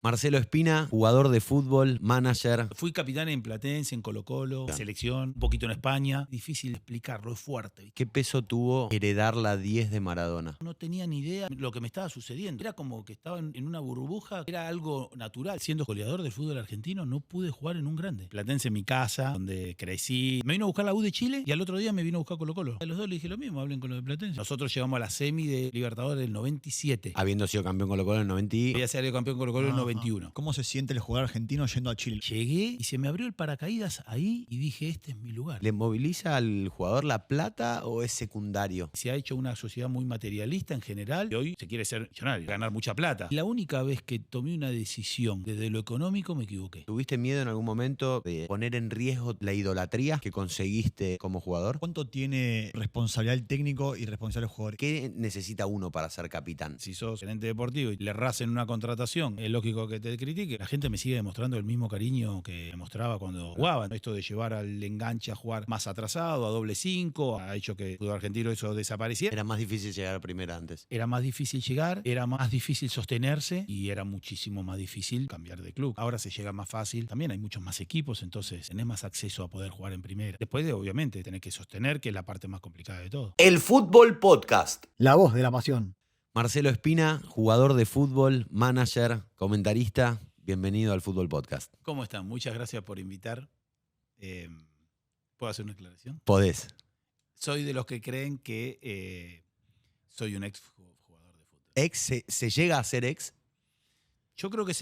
Marcelo Espina, jugador de fútbol, manager. Fui capitán en Platense, en Colo-Colo, selección, un poquito en España. Difícil de explicarlo, es fuerte. ¿Qué peso tuvo heredar la 10 de Maradona? No tenía ni idea de lo que me estaba sucediendo. Era como que estaba en una burbuja, era algo natural. Siendo goleador del fútbol argentino, no pude jugar en un grande. Platense en mi casa, donde crecí. Me vino a buscar la U de Chile y al otro día me vino a buscar Colo-Colo. A los dos le dije lo mismo, hablen con lo de Platense. Nosotros llegamos a la semi de Libertadores del 97. Habiendo sido campeón Colo-Colo en el 90. Había salido campeón Colo-Colo en el 91. ¿Cómo se siente el jugador argentino yendo a Chile? Llegué y se me abrió el paracaídas ahí y dije, este es mi lugar. ¿Le moviliza al jugador la plata o es secundario? Se ha hecho una sociedad muy materialista en general y hoy se quiere ser millonario, ganar mucha plata. La única vez que tomé una decisión desde lo económico me equivoqué. ¿Tuviste miedo en algún momento de poner en riesgo la idolatría que conseguiste como jugador? ¿Cuánto tiene responsabilidad el técnico y responsabilidad el jugador? ¿Qué necesita uno para ser capitán? Si sos gerente deportivo y le errás en una contratación, es lógico que te critique. La gente me sigue demostrando el mismo cariño que mostraba cuando jugaba. Esto de llevar al enganche a jugar más atrasado, a doble 5, ha hecho que el fútbol argentino eso desapareciera. Era más difícil llegar a primera antes. Era más difícil llegar, era más difícil sostenerse y era muchísimo más difícil cambiar de club. Ahora se llega más fácil, también hay muchos más equipos, entonces tenés más acceso a poder jugar en primera. Después de, obviamente, tenés que sostener, que es la parte más complicada de todo. El Fútbol Podcast. La voz de la pasión. Marcelo Espina, jugador de fútbol, manager, comentarista. Bienvenido al Fútbol Podcast. ¿Cómo están? Muchas gracias por invitar. ¿Puedo hacer una aclaración? Podés. Soy de los que creen que soy un ex jugador de fútbol. ¿Ex? ¿Se llega a ser ex? Yo creo que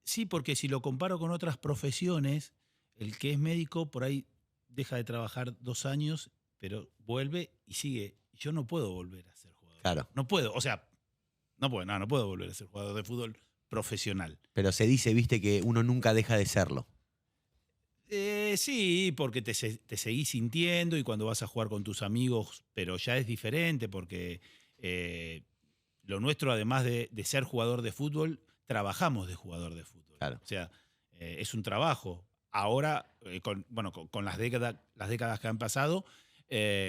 sí, porque si lo comparo con otras profesiones, el que es médico por ahí deja de trabajar 2 años, pero vuelve y sigue. Yo no puedo volver a ser jugador. Claro. No puedo, o sea, no puedo volver a ser jugador de fútbol profesional. Pero se dice, viste, que uno nunca deja de serlo. Sí, porque te seguís sintiendo y cuando vas a jugar con tus amigos, pero ya es diferente porque lo nuestro, además de ser jugador de fútbol, trabajamos de jugador de fútbol. Claro. O sea, es un trabajo. Ahora, con las décadas que han pasado,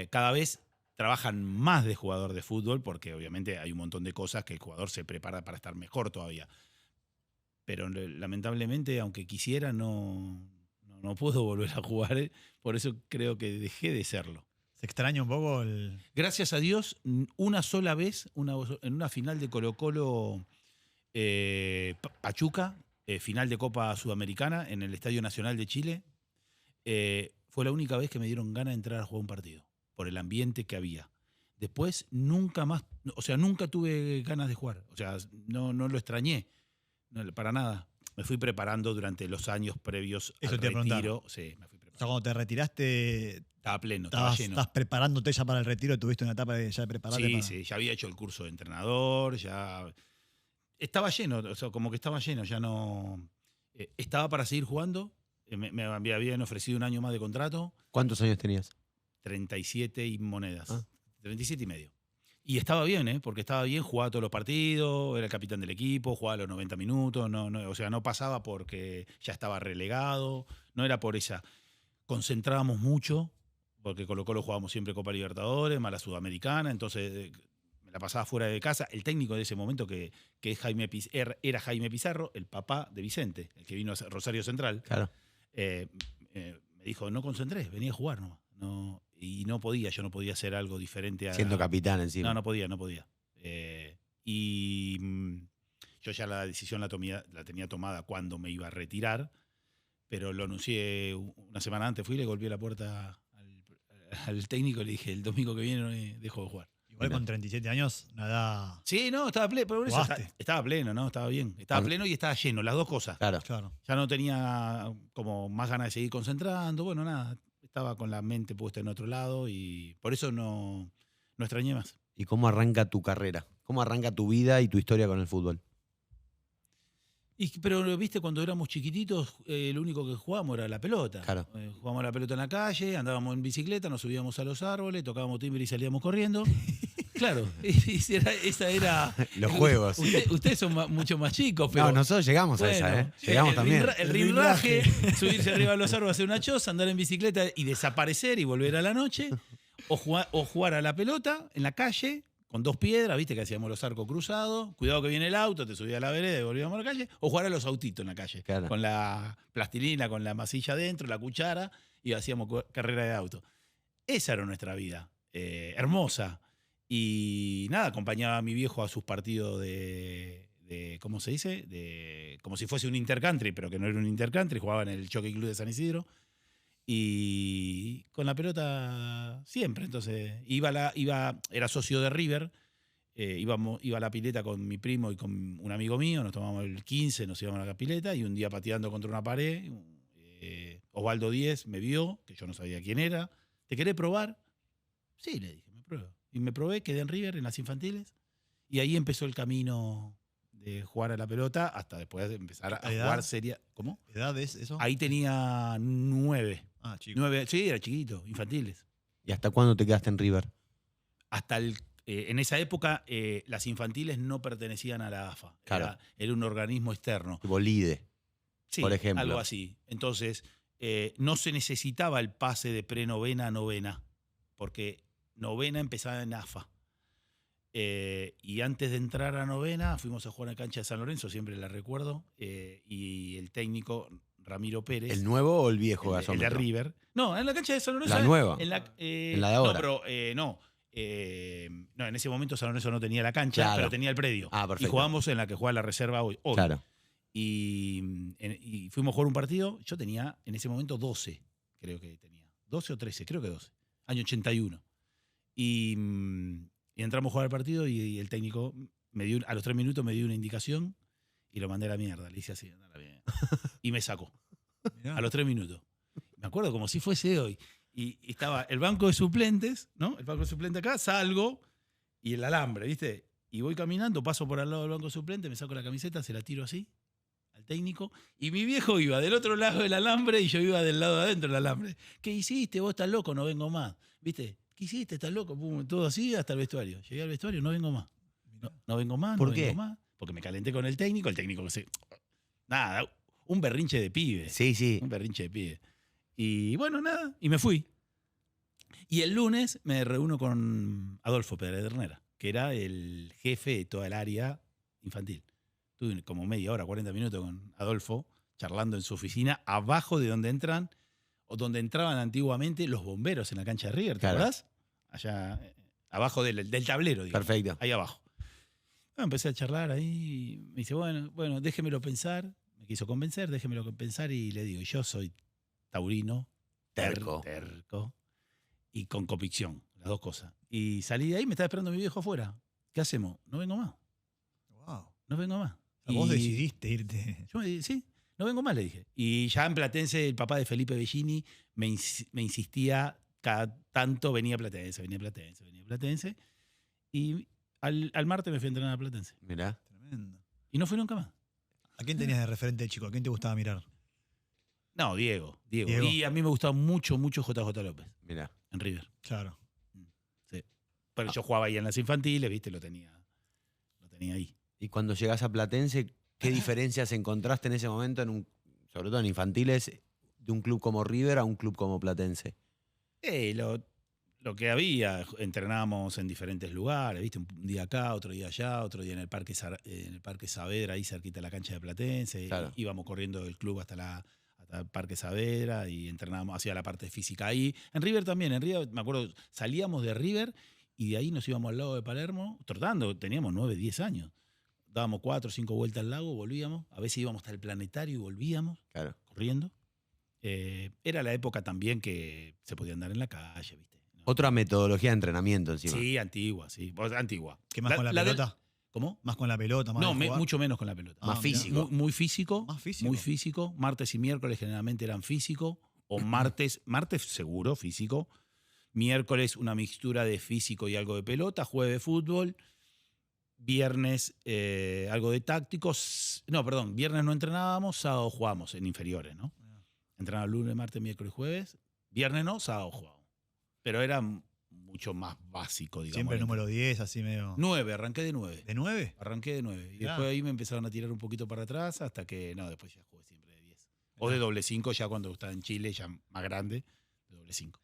cada vez trabajan más de jugador de fútbol porque obviamente hay un montón de cosas que el jugador se prepara para estar mejor todavía. Pero lamentablemente, aunque quisiera, no puedo volver a jugar. Por eso creo que dejé de serlo. ¿Se extraña un poco Gracias a Dios, una sola vez, en una final de Colo-Colo Pachuca, final de Copa Sudamericana en el Estadio Nacional de Chile, fue la única vez que me dieron ganas de entrar a jugar un partido, por el ambiente que había. Después nunca más, o sea, nunca tuve ganas de jugar. O sea, no lo extrañé, para nada. Me fui preparando durante los años previos Eso al te iba a retiro. Sí, me fui O sea, preparando. cuando te retiraste, Estaba pleno, estaba lleno. estás preparándote ya para el retiro, tuviste una etapa ya de prepararte. Sí, ya había hecho el curso de entrenador, ya estaba lleno, o sea, como que estaba lleno, ya no. Estaba para seguir jugando, me habían ofrecido 1 año más de contrato, ¿Cuántos años tenías? 37 y monedas, Ah. 37 y medio. Y estaba bien, porque estaba bien, jugaba todos los partidos, era el capitán del equipo, jugaba los 90 minutos, o sea, no pasaba porque ya estaba relegado, no era por esa. Concentrábamos mucho, porque Colo-Colo jugábamos siempre Copa Libertadores, más la Sudamericana, entonces me la pasaba fuera de casa. El técnico de ese momento, que era Jaime Pizarro, el papá de Vicente, el que vino a Rosario Central, Claro. me dijo, no concentrés, venía a jugar nomás. Y no podía, yo no podía hacer algo diferente. Siendo capitán encima. No podía. Yo ya la decisión la tenía tomada cuando me iba a retirar, pero lo anuncié una semana antes. Fui y le golpeé la puerta al técnico y le dije, el domingo que viene dejo de jugar. Igual con 37 años, nada. Sí, no, estaba pleno, pero por eso ¿Jugaste? estaba pleno, ¿no? Estaba bien. Estaba pleno y estaba lleno, las dos cosas. Claro. Claro. Ya no tenía como más ganas de seguir concentrando, bueno, nada. Estaba con la mente puesta en otro lado y por eso no extrañé más. ¿Y cómo arranca tu carrera? ¿Cómo arranca tu vida y tu historia con el fútbol? Pero, viste, cuando éramos chiquititos, lo único que jugábamos era la pelota. Claro. Jugábamos la pelota en la calle, andábamos en bicicleta, nos subíamos a los árboles, tocábamos timbre y salíamos corriendo. Claro, esa era. Los juegos. Ustedes son mucho más chicos, pero. No, nosotros llegamos a esa, ¿eh? Llegamos también. El rinraje, subirse arriba de los árboles, hacer una choza, andar en bicicleta y desaparecer y volver a la noche. O jugar a la pelota en la calle con 2 piedras, viste que hacíamos los arcos cruzados, cuidado que viene el auto, te subía a la vereda y volvíamos a la calle, o jugar a los autitos en la calle, Claro. con la plastilina, con la masilla adentro, la cuchara, y hacíamos carrera de auto. Esa era nuestra vida, hermosa. Y nada, acompañaba a mi viejo a sus partidos de ¿cómo se dice? Como si fuese un intercountry, pero que no era un intercountry, jugaba en el Jockey Club de San Isidro. Y con la pelota siempre. Entonces, era socio de River, iba a la pileta con mi primo y con un amigo mío, nos tomamos el 15, nos íbamos a la pileta, y un día pateando contra una pared, Osvaldo Díez me vio, que yo no sabía quién era. ¿Te querés probar? Sí, le dije, me pruebo. Y me probé, quedé en River, en las infantiles, y ahí empezó el camino de jugar a la pelota hasta después de empezar a jugar seria. ¿Cómo? ¿Edad es eso? Ahí tenía 9. Ah, chico. 9, sí, era chiquito, infantiles. ¿Y hasta cuándo te quedaste en River? Hasta en esa época las infantiles no pertenecían a la AFA. Claro. Era un organismo externo. Tipo Lide. Sí, por ejemplo. algo así. Entonces, no se necesitaba el pase de prenovena a novena, porque novena empezaba en AFA. Y antes de entrar a novena fuimos a jugar en la cancha de San Lorenzo, siempre la recuerdo, y el técnico Ramiro Pérez. ¿El nuevo o el viejo el gasómetro? de River. No, en la cancha de San Lorenzo. ¿La nueva? En la de ahora. No, pero no. No, en ese momento San Lorenzo no tenía la cancha, Claro. pero tenía el predio. Ah, perfecto. Y jugábamos en la que juega la reserva hoy. Claro. Y fuimos a jugar un partido. Yo tenía en ese momento 12, creo que tenía. 12 o 13, creo que 12. Año 81. Y entramos a jugar el partido y el técnico a los 3 minutos me dio una indicación y lo mandé a la mierda. Le hice así, andá a la mierda. Y me sacó. Mirá. A los 3 minutos. Me acuerdo como si fuese hoy. Y estaba el banco de suplentes, ¿no? El banco de suplentes acá, salgo y el alambre, ¿viste? Y voy caminando, paso por al lado del banco de suplentes, me saco la camiseta, se la tiro así al técnico. Y mi viejo iba del otro lado del alambre y yo iba del lado de adentro del alambre. ¿Qué hiciste? Vos estás loco, no vengo más. ¿Viste? ¿Qué hiciste? ¿Estás loco? Pum, todo así hasta el vestuario. Llegué al vestuario, no vengo más. No vengo más, ¿Por no qué? vengo más. Porque me calenté con el técnico que se... Nada, un berrinche de pibe. Sí, sí. Un berrinche de pibe. Y bueno, nada, y me fui. Y el lunes me reúno con Adolfo Pedernera, que era el jefe de toda el área infantil. Tuve como media hora, 40 minutos con Adolfo, charlando en su oficina, abajo de donde entran, o donde entraban antiguamente los bomberos en la cancha de River, ¿te Claro. acordás? Allá, abajo del tablero, digamos. Perfecto. Ahí abajo. Bueno, empecé a charlar ahí, me dice, bueno, déjemelo pensar. Me quiso convencer, déjemelo pensar, y le digo, yo soy taurino, Terco. terco y con convicción, las dos cosas. Y salí de ahí, me estaba esperando mi viejo afuera. ¿Qué hacemos? No vengo más, Wow. no vengo más. O sea, vos Y decidiste irte. yo sí, no vengo más, le dije. Y ya en Platense, el papá de Felipe Bellini me insistía, cada tanto venía a Platense. Y al martes me fui a entrenar a Platense. Mirá. Tremendo. Y no fui nunca más. ¿A quién tenías de referente de chico? ¿A quién te gustaba mirar? No, Diego. Diego. Y a mí me gustaba mucho JJ López Mirá. en River. Claro. Sí. Pero yo jugaba ahí en las infantiles, ¿viste? Lo tenía ahí. Y cuando llegás a Platense, ¿qué diferencias encontraste en ese momento, sobre todo en infantiles, de un club como River a un club como Platense? Lo que había, entrenábamos en diferentes lugares, ¿viste? Un día acá, otro día allá, otro día en el Parque Saavedra, ahí cerquita de la cancha de Platense. Claro. Íbamos corriendo del club hasta el Parque Saavedra y entrenábamos, hacía la parte física ahí. En River también, en River, me acuerdo, salíamos de River y de ahí nos íbamos al lago de Palermo, trotando, teníamos 9, 10 años. Dábamos 4 o 5 vueltas al lago, volvíamos. A veces íbamos hasta el planetario y volvíamos, Claro. corriendo. Era la época también que se podía andar en la calle, ¿viste? ¿No? Otra metodología de entrenamiento encima. Sí, antigua, sí. Antigua. ¿Qué más con la pelota? ¿Cómo? ¿Más con la pelota? Más No, de jugar? mucho menos con la pelota. Más mirá. físico. Muy físico. Más físico. Muy físico. Martes y miércoles generalmente eran físico. O martes seguro, físico. Miércoles una mixtura de físico y algo de pelota. Jueves fútbol. Viernes algo de tácticos. No, perdón. Viernes no entrenábamos, sábado jugábamos en inferiores, ¿no? Entrenábamos lunes, martes, miércoles, jueves. Viernes no, sábado jugábamos. Pero era mucho más básico, digamos. Siempre número 10, así medio. 9, arranqué de 9. ¿De 9? Arranqué de 9. Y Mirá. después ahí me empezaron a tirar un poquito para atrás hasta que, no, después ya jugué siempre de 10. O de doble 5, ya cuando estaba en Chile, ya más grande, de doble 5.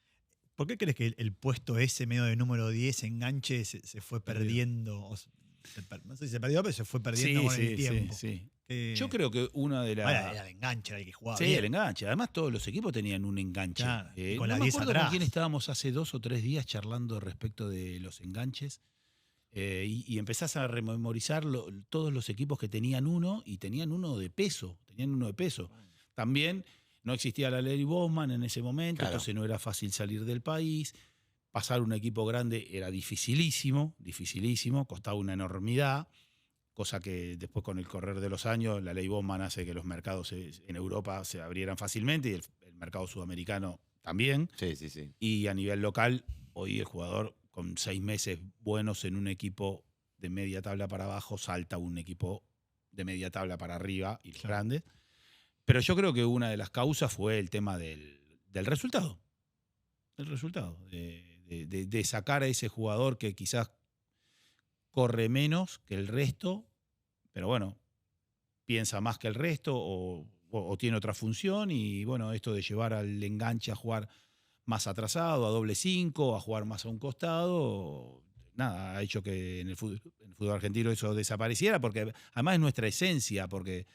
¿Por qué crees que el puesto ese medio de número 10, enganche, se fue perdiendo? No sé si se perdió, pero se fue perdiendo con el tiempo. Sí. Yo creo que una de las... Era el enganche, era el que jugaba Sí, bien. el enganche. Además, todos los equipos tenían un enganche. Claro, y con no la me 10 acuerdo atrás. con quién estábamos hace 2 o 3 días charlando respecto de los enganches. Y empezás a rememorizar todos los equipos que tenían uno y tenían uno de peso. También no existía la ley Bowman en ese momento, Claro. entonces no era fácil salir del país. Pasar un equipo grande era dificilísimo, costaba una enormidad, cosa que después con el correr de los años la ley Bowman hace que los mercados en Europa se abrieran fácilmente y el mercado sudamericano también. Sí. Y a nivel local, hoy el jugador con 6 meses buenos en un equipo de media tabla para abajo salta a un equipo de media tabla para arriba y los grandes. Pero yo creo que una de las causas fue el tema del resultado. El resultado. De sacar a ese jugador que quizás corre menos que el resto, pero bueno, piensa más que el resto o tiene otra función. Y bueno, esto de llevar al enganche a jugar más atrasado, a doble 5, a jugar más a un costado, nada, ha hecho que en el fútbol argentino eso desapareciera, porque además es nuestra esencia, porque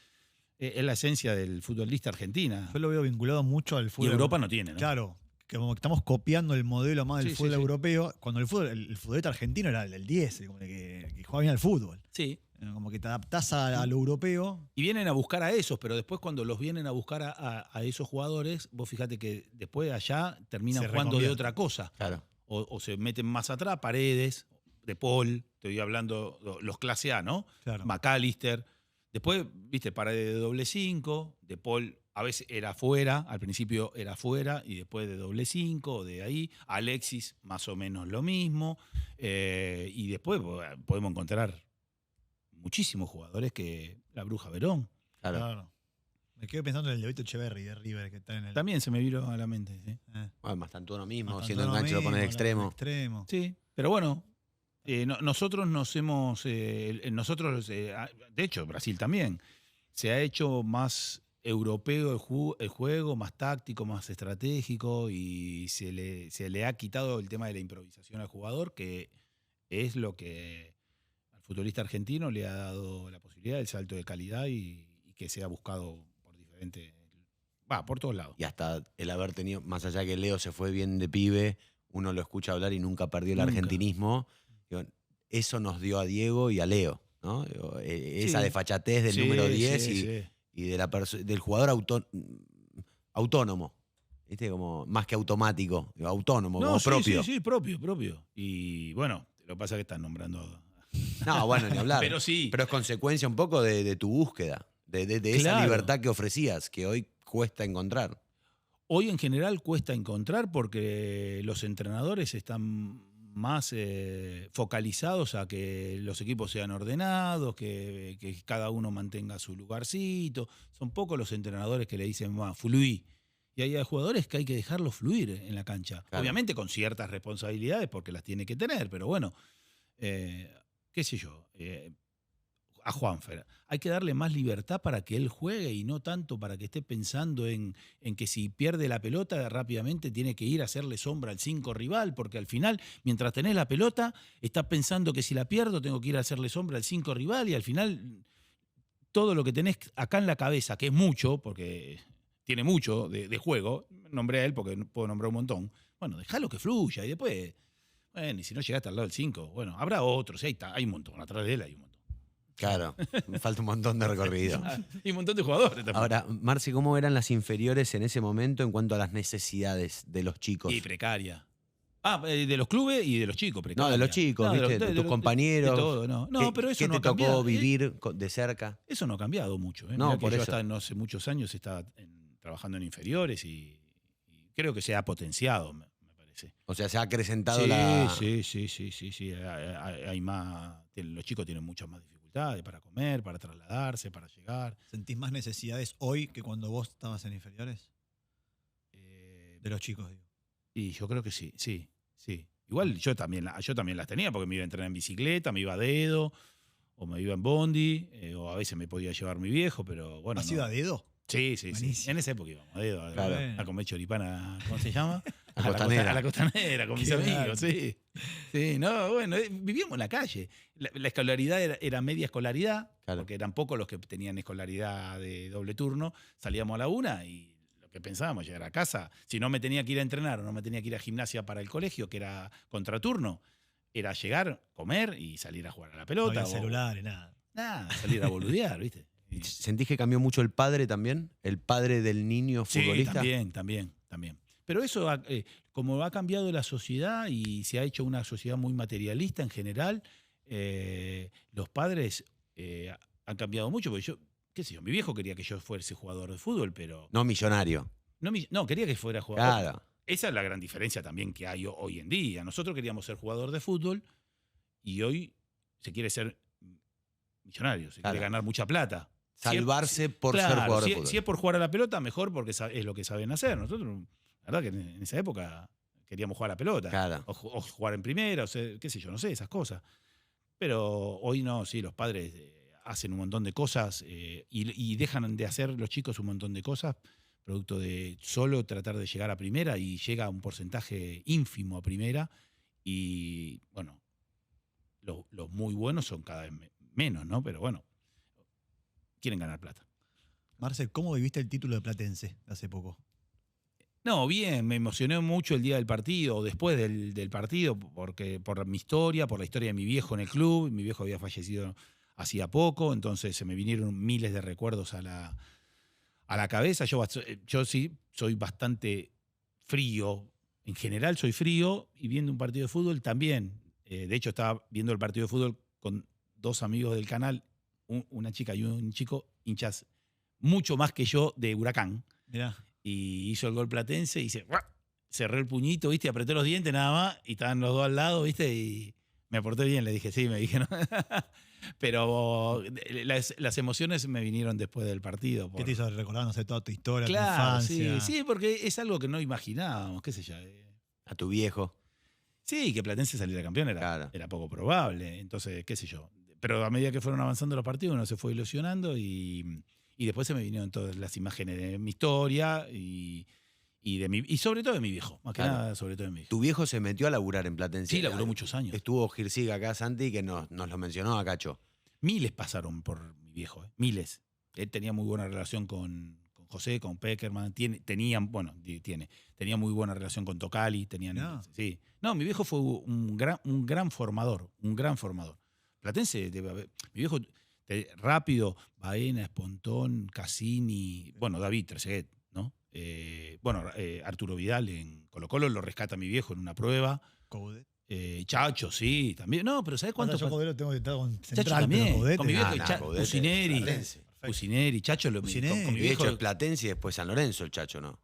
es la esencia del futbolista argentina. Yo lo veo vinculado mucho al Y fútbol. Europa no tiene, ¿no? Claro, que como que estamos copiando el modelo más del Sí, fútbol sí, sí. europeo, cuando el futbolista argentino era el del 10, como el que jugaba bien al fútbol. Sí. Como que te adaptás a lo europeo. Y vienen a buscar a esos, pero después cuando los vienen a buscar a esos jugadores, vos fíjate que después allá terminan Se jugando de reconvierte. otra cosa. Claro. O se meten más atrás, Paredes, De Paul, estoy hablando los clase A, ¿no? Claro. McAllister. Después, viste, Paredes de doble 5, De Paul a veces era afuera, al principio era afuera y después de doble 5, de ahí. Alexis, más o menos lo mismo. Y después podemos encontrar muchísimos jugadores que la Bruja Verón. Claro. Me quedo pensando en el de Beto Echeverri de River, que está en el. También se me vino a la mente, sí. Bueno, Mastantuono mismo, Bastante siendo lo enganche lo mismo, pone de la- extremo. extremo. Sí, pero bueno, nosotros nos hemos, de hecho Brasil también, se ha hecho más europeo el juego, más táctico, más estratégico y se le ha quitado el tema de la improvisación al jugador, que es lo que al futbolista argentino le ha dado la posibilidad del salto de calidad y que sea buscado por diferentes, por todos lados. Y hasta el haber tenido, más allá que Leo se fue bien de pibe, uno lo escucha hablar y nunca perdió el Nunca. argentinismo. Digo, eso nos dio a Diego y a Leo, ¿no? Digo, esa Sí. desfachatez del Sí, número 10 sí. y de del jugador autónomo. ¿Viste? Como más que automático, digo, autónomo, como propio. Sí, propio. Y bueno, lo que pasa es que están nombrando. No, bueno, ni hablar. Pero sí. Pero es consecuencia un poco de tu búsqueda, de esa Claro. libertad que ofrecías, que hoy cuesta encontrar. Hoy en general cuesta encontrar porque los entrenadores están más focalizados a que los equipos sean ordenados, que cada uno mantenga su lugarcito. Son pocos los entrenadores que le dicen, fluí. Y hay jugadores que hay que dejarlos fluir en la cancha. Claro. Obviamente con ciertas responsabilidades porque las tiene que tener, pero bueno, qué sé yo, a Juanfer. Hay que darle más libertad para que él juegue y no tanto para que esté pensando en que si pierde la pelota rápidamente tiene que ir a hacerle sombra al 5 rival, porque al final, mientras tenés la pelota, estás pensando que si la pierdo tengo que ir a hacerle sombra al 5 rival y al final todo lo que tenés acá en la cabeza, que es mucho, porque tiene mucho de juego, nombré a él porque puedo nombrar un montón, bueno, dejalo que fluya y después, bueno, y si no llegaste al lado del 5, bueno, habrá otros, ahí está, hay un montón, atrás de él hay un montón. Claro, me falta un montón de recorrido. Hay un montón de jugadores también. Ahora, Marci, ¿cómo eran las inferiores en ese momento en cuanto a las necesidades de los chicos? Y precaria. De los clubes y de los chicos, precaria. No, de los chicos, No, ¿viste? De tus compañeros. De todo, no. No, pero eso ¿Qué no te ha tocó cambiado. vivir de cerca? Eso no ha cambiado mucho. No, Mirá que por yo eso. hasta no hace muchos años estaba trabajando en inferiores y creo que se ha potenciado, me parece. O sea, se ha acrecentado Sí, la... sí. Hay más, los chicos tienen muchas más dificultades para comer, para trasladarse, para llegar. ¿Sentís más necesidades hoy que cuando vos estabas en inferiores? De los chicos, digo. Y yo creo que sí. Igual yo también las tenía porque me iba a entrenar en bicicleta, me iba a dedo, o me iba en bondi, o a veces me podía llevar mi viejo, pero bueno. ¿Has no. ido a dedo? Sí. Buenísimo. En esa época íbamos a dedo, Claro. a comer choripana, ¿cómo se llama? Costanera. A la costanera, con mis Claro. amigos, sí. Sí, no, bueno, vivíamos en la calle. La escolaridad era media escolaridad, Claro. porque eran pocos los que tenían escolaridad de doble turno. Salíamos a la 1 y lo que pensábamos, llegar a casa. Si no me tenía que ir a entrenar o no me tenía que ir a gimnasia para el colegio, que era contraturno, era llegar, comer y salir a jugar a la No pelota. había celulares, nada. Nada, salir a boludear, ¿viste? Y- ¿Sentís que cambió mucho el padre también? ¿El padre del niño futbolista? Sí, también. Pero eso, como ha cambiado la sociedad y se ha hecho una sociedad muy materialista en general, los padres han cambiado mucho. Porque yo, qué sé yo, mi viejo quería que yo fuese jugador de fútbol, pero No millonario. no quería que fuera jugador. Claro. Esa es la gran diferencia también que hay hoy en día. Nosotros queríamos ser jugador de fútbol y hoy se quiere ser millonario, se Claro. quiere ganar mucha plata. Salvarse por ser Claro, jugador de si, fútbol. si es por jugar a la pelota, mejor porque es lo que saben hacer. Nosotros, la verdad que en esa época queríamos jugar a la pelota. Claro. O jugar en primera, o sea, qué sé yo, no sé, esas cosas. Pero hoy no, sí, los padres hacen un montón de cosas y dejan de hacer los chicos un montón de cosas producto de solo tratar de llegar a primera y llega a un porcentaje ínfimo a primera y bueno, los muy buenos son cada vez menos, ¿no? Pero bueno, quieren ganar plata. Marcel, ¿cómo viviste el título de Platense hace poco? No, bien, me emocioné mucho el día del partido, o después del partido, porque por mi historia, por la historia de mi viejo en el club. Mi viejo había fallecido hacía poco, entonces se me vinieron miles de recuerdos a la cabeza. Yo sí soy bastante frío. En general soy frío y viendo un partido de fútbol también. De hecho, estaba viendo el partido de fútbol con dos amigos del canal, una chica y un chico, hinchas mucho más que yo de Huracán. Mirá. Y hizo el gol Platense y cerré el puñito, ¿viste? Apreté los dientes nada más y estaban los dos al lado, ¿viste? Y me porté bien, le dije, sí, me dijeron. Pero las emociones me vinieron después del partido. ¿Qué te hizo recordar, no sé, toda tu historia, tu Claro, sí, infancia? sí, porque es algo que no imaginábamos, qué sé yo. A tu viejo. Sí, que Platense saliera campeón Claro. era poco probable, entonces, qué sé yo. Pero a medida que fueron avanzando los partidos, uno se fue ilusionando y después se me vinieron todas las imágenes de mi historia y sobre todo de mi viejo, más que Claro. nada sobre todo de mi viejo. Tu viejo se metió a laburar en Platense. Sí, laburó muchos años. Estuvo Girsiga acá, Santi, que nos lo mencionó a Cacho. Miles pasaron por mi viejo, miles. Él tenía muy buena relación con José, con Peckerman, tenía muy buena relación con Tocali, No. sí. No, mi viejo fue un gran formador, un gran formador. Platense, mi viejo, rápido, Baena, Espontón, Cassini, bueno, David Trezeguet, ¿no? Arturo Vidal en Colo-Colo lo rescata mi viejo en una prueba. Coudet. Chacho, sí, también. No, pero ¿sabes cuánto? Yo Coudet lo tengo sentado con Chacho Central, también, pero Coudet con mi es- viejo, Nah, Coudet es Cucineri, Platense. Cucineri, Chacho, Cucineri. con mi Y de hecho viejo. es Platense y después San Lorenzo el Chacho, ¿no?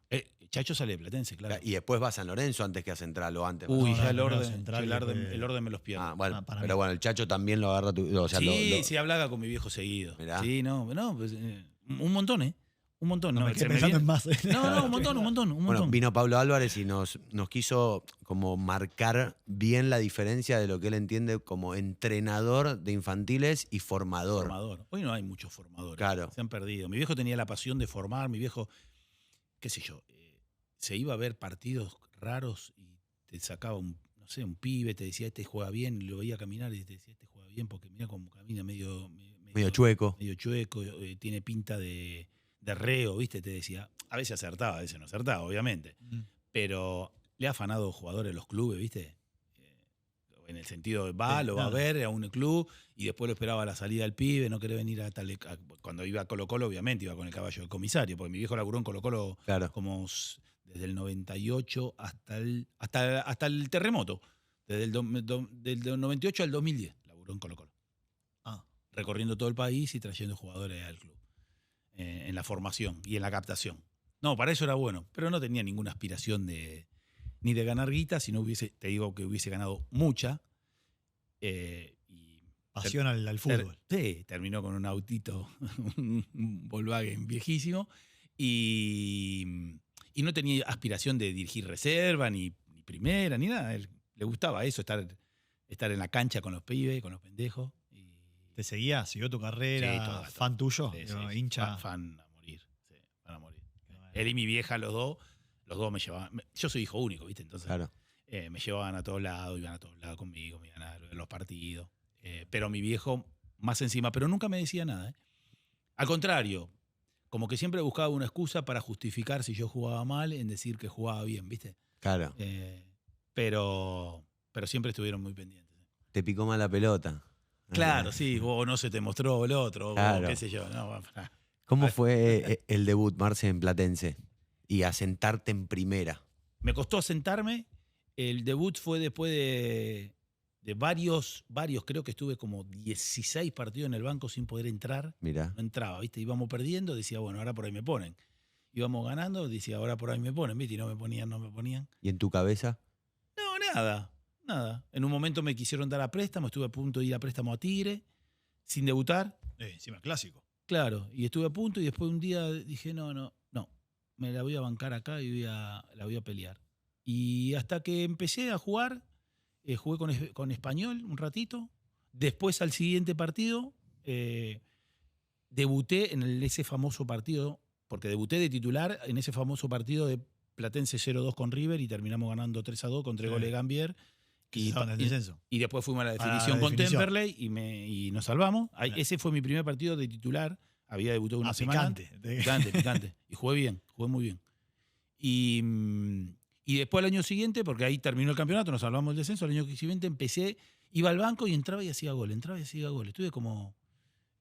Chacho sale de Platense, claro. Y después va a San Lorenzo antes que a Central o antes. Uy, No, ya el no, orden, Central el orden, después- el orden me los pierdo. Ah, bueno, para pero mí. bueno, el Chacho también lo agarra o sea, sí, sí, hablaba con mi viejo seguido. Mirá. Sí, no, pues, un montón, ¿eh? Un montón. No, me se quedé me pensando viene- en más. No, un montón. Bueno, vino Pablo Álvarez y nos quiso como marcar bien la diferencia de lo que él entiende como entrenador de infantiles y formador. Formador. Hoy no hay muchos formadores. Claro. Se han perdido. Mi viejo tenía la pasión de formar. Mi viejo, qué sé yo, se iba a ver partidos raros y te sacaba un pibe, te decía, este juega bien, y lo veía caminar y te decía, este juega bien porque mira cómo camina medio chueco. medio chueco, tiene pinta de reo, ¿viste? Te decía. A veces acertaba, a veces no acertaba, obviamente. Pero le ha afanado jugadores los clubes, ¿viste? En el sentido de lo va a ver a un club y después lo esperaba a la salida del pibe, no quería venir cuando iba a Colo-Colo, obviamente iba con el caballo del comisario, porque mi viejo laburó en Colo-Colo Claro. como desde el 98 hasta el terremoto. Desde del 98 al 2010 laburó en Colo-Colo. Recorriendo todo el país y trayendo jugadores al club. En la formación y en la captación. No, para eso era bueno, pero no tenía ninguna aspiración ni de ganar guita, si no te digo que hubiese ganado mucha. Pasión al fútbol. Sí, terminó con un autito, un Volkswagen viejísimo, y no tenía aspiración de dirigir reserva, ni primera, ni nada. Le gustaba eso, estar en la cancha con los pibes, con los pendejos. ¿Te seguía? ¿Siguió tu carrera? Sí, todo. ¿Fan tuyo? Sí, Digo, sí, hincha. fan a morir. Sí, fan a morir. Él y mi vieja, los dos, Los dos me llevaban. Yo soy hijo único, ¿viste? Entonces Claro. me llevaban a todos lados, iban a todos lados conmigo, me iban a ver los partidos. Pero mi viejo más encima, pero nunca me decía nada. Al contrario, como que siempre buscaba una excusa para justificar si yo jugaba mal en decir que jugaba bien, ¿viste? Claro. Pero siempre estuvieron muy pendientes. Te picó mal la pelota. Claro, sí, vos no se te mostró el otro, Claro. vos, qué sé yo. No, ¿Cómo fue el debut, Marce, en Platense? Y asentarte en primera. Me costó asentarme. El debut fue después de varios, creo que estuve como 16 partidos en el banco sin poder entrar. Mirá. No entraba, ¿viste? Íbamos perdiendo, decía, bueno, ahora por ahí me ponen. Íbamos ganando, decía, ahora por ahí me ponen, ¿viste? Y no me ponían. ¿Y en tu cabeza? No, nada. En un momento me quisieron dar a préstamo, estuve a punto de ir a préstamo a Tigre, sin debutar. Encima clásico. Claro, y estuve a punto y después un día dije, no, me la voy a bancar acá y la voy a pelear. Y hasta que empecé a jugar, jugué con Español un ratito. Después al siguiente partido, debuté en ese famoso partido, porque debuté de titular en ese famoso partido de Platense 0-2 con River y terminamos ganando 3-2 con 3 goles de Gambier. Y después fuimos a la definición con Temperley y nos salvamos. Ese fue mi primer partido de titular. Había debutado una semana. Picante. Y jugué muy bien. Y después al año siguiente, porque ahí terminó el campeonato, nos salvamos del descenso, al año siguiente iba al banco y entraba y hacía gol. Estuve como...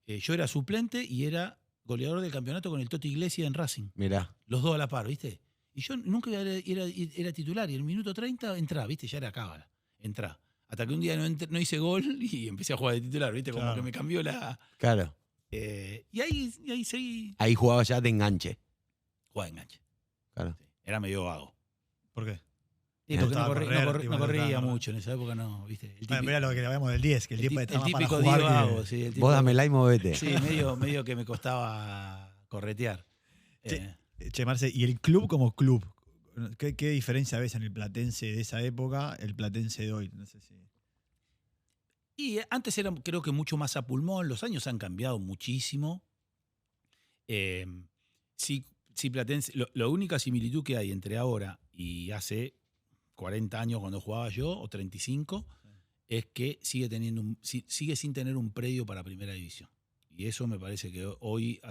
yo era suplente y era goleador del campeonato con el Toti Iglesias en Racing. Mirá. Los dos a la par, ¿viste? Y yo nunca era titular y en el minuto 30 entraba, ¿viste? Ya era cábala. Entrá. Hasta que un día no hice gol y empecé a jugar de titular, ¿viste? Como que me cambió la... Claro. Y ahí seguí. Ahí jugaba ya de enganche. Jugaba de enganche. Claro. Sí. Era medio vago. ¿Por qué? Sí, porque no corría mucho en esa época, no, ¿viste? Mira lo que le hablamos del 10, que el 10 puede estar el más para típico jugar 10 vago, sí. Vos dámela y movete. Sí, medio que me costaba corretear. Che, Marce, ¿y el club como club? ¿Qué diferencia ves en el Platense de esa época, el Platense de hoy? No sé si... Y antes era, creo que mucho más a pulmón. Los años han cambiado muchísimo. Sí, Platense, la única similitud que hay entre ahora y hace 40 años cuando jugaba yo, o 35, es que sigue sin tener un predio para primera división. Y eso me parece que hoy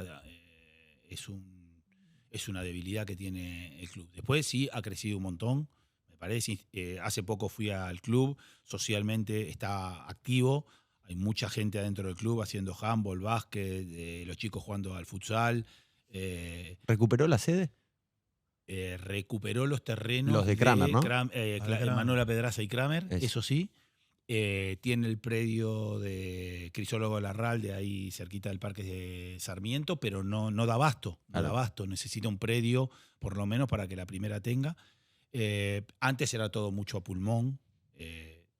es una debilidad que tiene el club. Después sí ha crecido un montón, me parece. Hace poco fui al club, socialmente está activo. Hay mucha gente adentro del club haciendo handball, básquet, los chicos jugando al futsal. ¿Recuperó la sede? Recuperó los terrenos. Los de Kramer, ¿no? Manuela Pedraza y Kramer, Eso. eso sí. Tiene el predio de Crisólogo Larralde ahí cerquita del Parque de Sarmiento, pero no da abasto. No da abasto. Necesita un predio, por lo menos, para que la primera tenga. Antes era todo mucho a pulmón,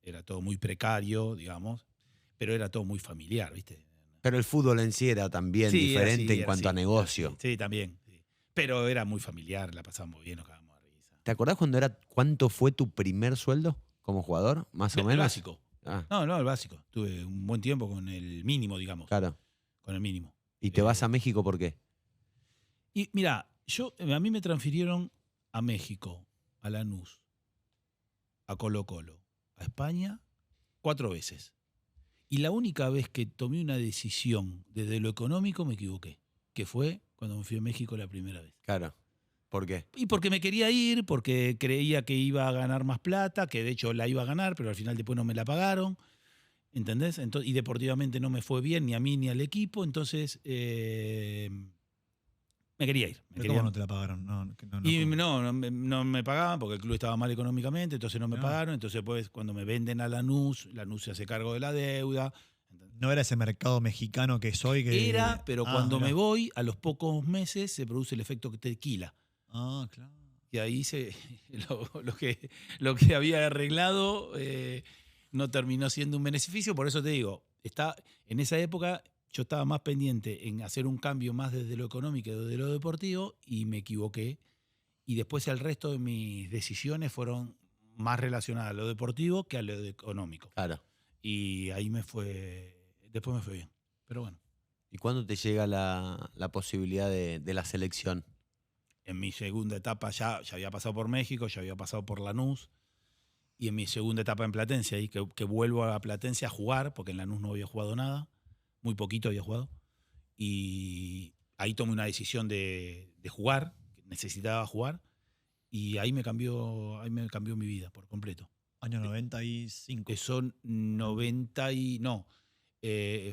era todo muy precario, digamos, pero era todo muy familiar, ¿viste? Pero el fútbol en sí era también diferente en cuanto a negocio. Sí, también. Sí. Pero era muy familiar, la pasábamos bien, nos cagábamos de risa. ¿Te acordás cuánto fue tu primer sueldo como jugador, más o menos? El básico. Ah. No, el básico. Tuve un buen tiempo con el mínimo, digamos. Claro. Con el mínimo. ¿Y te vas a México por qué? Y mira, a mí me transfirieron a México, a Lanús, a Colo-Colo, a España, 4 veces. Y la única vez que tomé una decisión desde lo económico me equivoqué, que fue cuando me fui a México la primera vez. Claro. ¿Por qué? Y porque me quería ir, porque creía que iba a ganar más plata, que de hecho la iba a ganar, pero al final después no me la pagaron. ¿Entendés? Y deportivamente no me fue bien ni a mí ni al equipo, entonces me quería ir. ¿Cómo no te la pagaron? No me pagaban porque el club estaba mal económicamente, entonces no me pagaron. Entonces pues cuando me venden a Lanús se hace cargo de la deuda. No era ese mercado mexicano que soy. Era, pero cuando me voy, a los pocos meses se produce el efecto tequila. Ah, claro. Y ahí lo que había arreglado no terminó siendo un beneficio. Por eso te digo, en esa época yo estaba más pendiente en hacer un cambio más desde lo económico que desde lo deportivo y me equivoqué. Y después el resto de mis decisiones fueron más relacionadas a lo deportivo que a lo económico. Claro. Y ahí después me fue bien. Pero bueno. ¿Y cuándo te llega la posibilidad de la selección? En mi segunda etapa ya había pasado por México, ya había pasado por Lanús. Y en mi segunda etapa en Platense, ahí que vuelvo a Platense a jugar, porque en Lanús no había jugado nada, muy poquito había jugado. Y ahí tomé una decisión de jugar, necesitaba jugar. Y ahí me cambió mi vida por completo. Año 95. Son 90 y... No,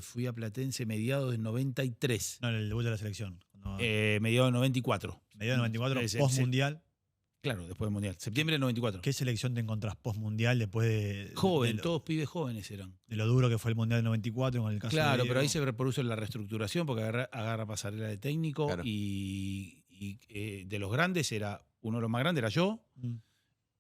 fui a Platense mediados del 93. No, el debut de la selección. No, Mediados del 94. mediados del 94, Ese- post-mundial. Claro, después del Mundial. Septiembre del 94. ¿Qué selección te encontrás post-mundial después de, Joven, de, todos pibes jóvenes eran. de lo duro que fue el Mundial del 94 con el caso Claro, de pero ahí Diego? se reproduce la reestructuración porque agarra pasarela de técnico Claro. y de los grandes uno de los más grandes era yo, Mm,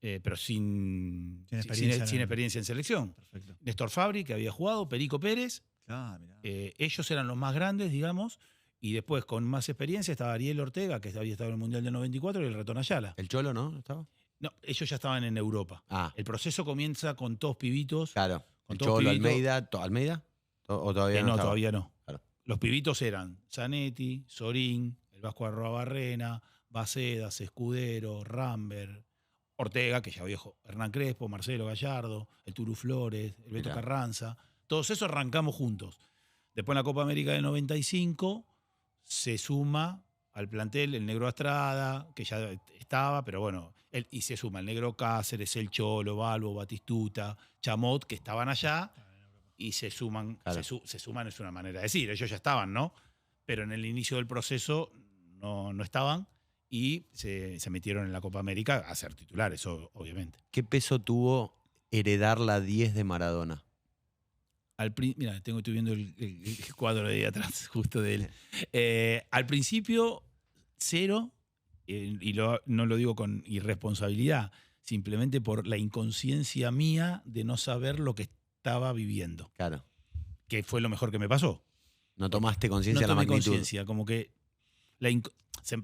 pero sin experiencia en- experiencia en selección. perfecto. Néstor Fabri, que había jugado, Perico Pérez, Ah, mirá. ellos eran los más grandes, digamos, y después con más experiencia estaba Ariel Ortega, que había estado en el Mundial del 94, y el Ratón Ayala. ¿El Cholo no estaba? No, ellos ya estaban en Europa. Ah, El proceso comienza con todos pibitos. claro. Con El todos Cholo, pibitos. Almeida. ¿Almeida? ¿O todavía no No, estaba? todavía no. Claro. Los pibitos eran Zanetti, Sorín, el Vasco Arroa Barrena, Bacedas, Escudero, Rambert, Ortega, que ya viejo, Hernán Crespo, Marcelo Gallardo, el Turu Flores, el Beto Mirá. Carranza. Todos esos arrancamos juntos. Después en la Copa América del 95 se suma al plantel el Negro Astrada, que ya estaba, pero bueno, y se suma el Negro Cáceres, el Cholo, Balbo, Batistuta, Chamot, que estaban allá, y se suman, Claro. se suman es una manera de decir, ellos ya estaban, ¿no? Pero en el inicio del proceso no estaban y se metieron en la Copa América a ser titulares, obviamente. ¿Qué peso tuvo heredar la 10 de Maradona? Mira, estoy viendo el cuadro de ahí atrás, justo de él. Al principio, cero, y no lo digo con irresponsabilidad, simplemente por la inconsciencia mía de no saber lo que estaba viviendo, Claro. que fue lo mejor que me pasó. No tomaste No conciencia de la tomé magnitud. conciencia, como que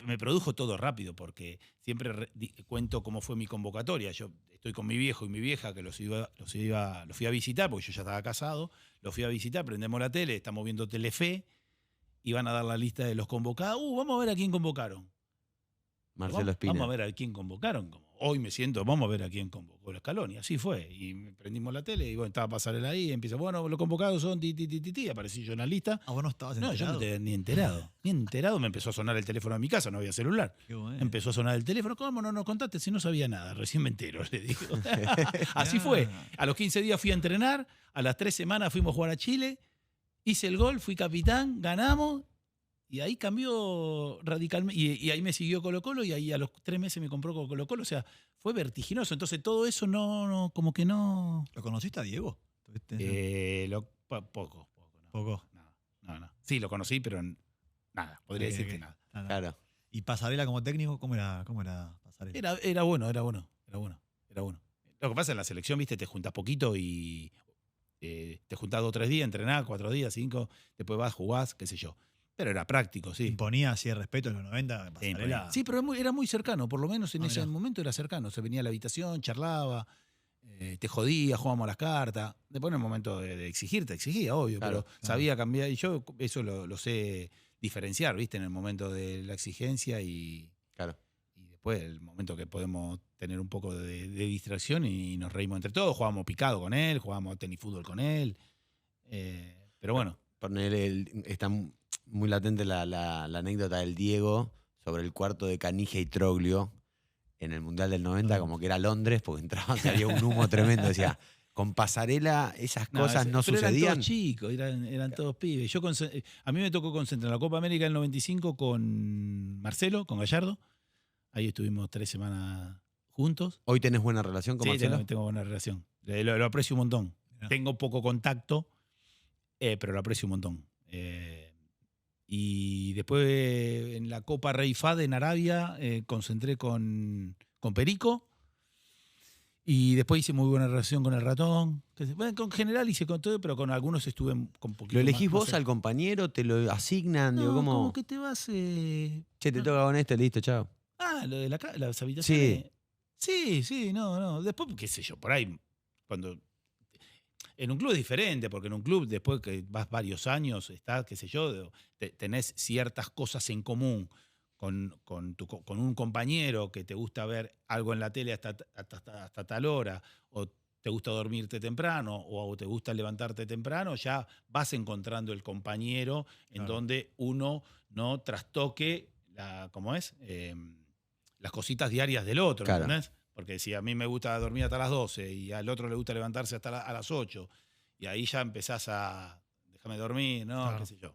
me produjo todo rápido, porque siempre cuento cómo fue mi convocatoria. Yo estoy con mi viejo y mi vieja, que los fui a visitar, porque yo ya estaba casado, los fui a visitar, prendemos la tele, estamos viendo Telefe, y van a dar la lista de los convocados. Vamos a ver a quién convocaron. Marcelo Espina. Vamos a ver a quién convocaron. Como hoy me siento, vamos a ver a quién convocó el Scaloni. Así fue. Y prendimos la tele y bueno, estaba Pasarela ahí. Y empieza, bueno, los convocados son ti. Aparecí yo en la lista. Ah, vos no estabas No, yo enterado. no tenía ni enterado. Ni enterado. Me empezó a sonar el teléfono de mi casa, no había celular. Qué bueno. Empezó a sonar el teléfono. ¿Cómo no nos contaste si no sabía nada? Recién me entero, le digo. Así fue. A los 15 días fui a entrenar. A las 3 semanas fuimos a jugar a Chile. Hice el gol, fui capitán, ganamos. Y ahí cambió radicalmente. Y ahí me siguió Colo-Colo y ahí a los 3 meses me compró Colo-Colo. O sea, fue vertiginoso. Entonces todo eso como que no... ¿Lo conociste a Diego? Poco. No. Poco. No. Sí, lo conocí, pero nada. Podría Ok, decir que ok. nada. Ah, no. Claro. ¿Y Pasarela como técnico? ¿Cómo era Pasarela? Era bueno. Lo que pasa en la selección, viste, te juntas poquito y te juntás 2 o 3 días, entrenás 4 días, 5, después vas, jugás, qué sé yo. Pero era práctico, sí. Imponía así el respeto en los 90, Pasarela. Sí, pero era muy cercano, por lo menos en Ah, ese mirá. momento era cercano. Se venía a la habitación, charlaba, te jodía, jugábamos a las cartas. Después en el momento de exigir, te exigía, obvio, Claro, pero sabía cambiar. Y yo eso lo sé diferenciar, ¿viste? En el momento de la exigencia y Claro. después el momento que podemos tener un poco de distracción y nos reímos entre todos. Jugábamos picado con él, jugábamos tenis fútbol con él. Pero bueno. Está muy latente la anécdota del Diego sobre el cuarto de Canigia y Troglio en el Mundial del 90, como que era Londres, porque entraba, salía un humo tremendo. Decía, con Pasarela esas cosas no pero sucedían. Eran todos chicos, eran todos pibes. A mí me tocó concentrar en la Copa América del 95 con Marcelo, con Gallardo. Ahí estuvimos 3 semanas juntos. ¿Hoy tenés buena relación con Sí, Marcelo? tengo buena relación. Lo aprecio un montón. Mirá. Tengo poco contacto, pero lo aprecio un montón. Y después en la Copa Rey Fahd en Arabia concentré con Perico. Y después hice muy buena relación con el Ratón. Bueno, con general hice con todo, pero con algunos estuve con poquito ¿Lo elegís más vos al compañero? ¿Te lo asignan? No, Digo, ¿cómo? como que te vas... Che, te no. toca con este, listo, chao. Lo de las habitaciones. Sí, no. Después, qué sé yo, por ahí, cuando... En un club es diferente, porque en un club, después que vas varios años, estás, qué sé yo, tenés ciertas cosas en común con un compañero que te gusta ver algo en la tele hasta tal hora, o te gusta dormirte temprano, o te gusta levantarte temprano, ya vas encontrando el compañero en Claro. donde uno no trastoque las cositas diarias del otro, Claro. ¿entendés? Porque si a mí me gusta dormir hasta las 12 y al otro le gusta levantarse hasta a las 8, y ahí ya empezás a déjame dormir, ¿no? Claro. Qué sé yo.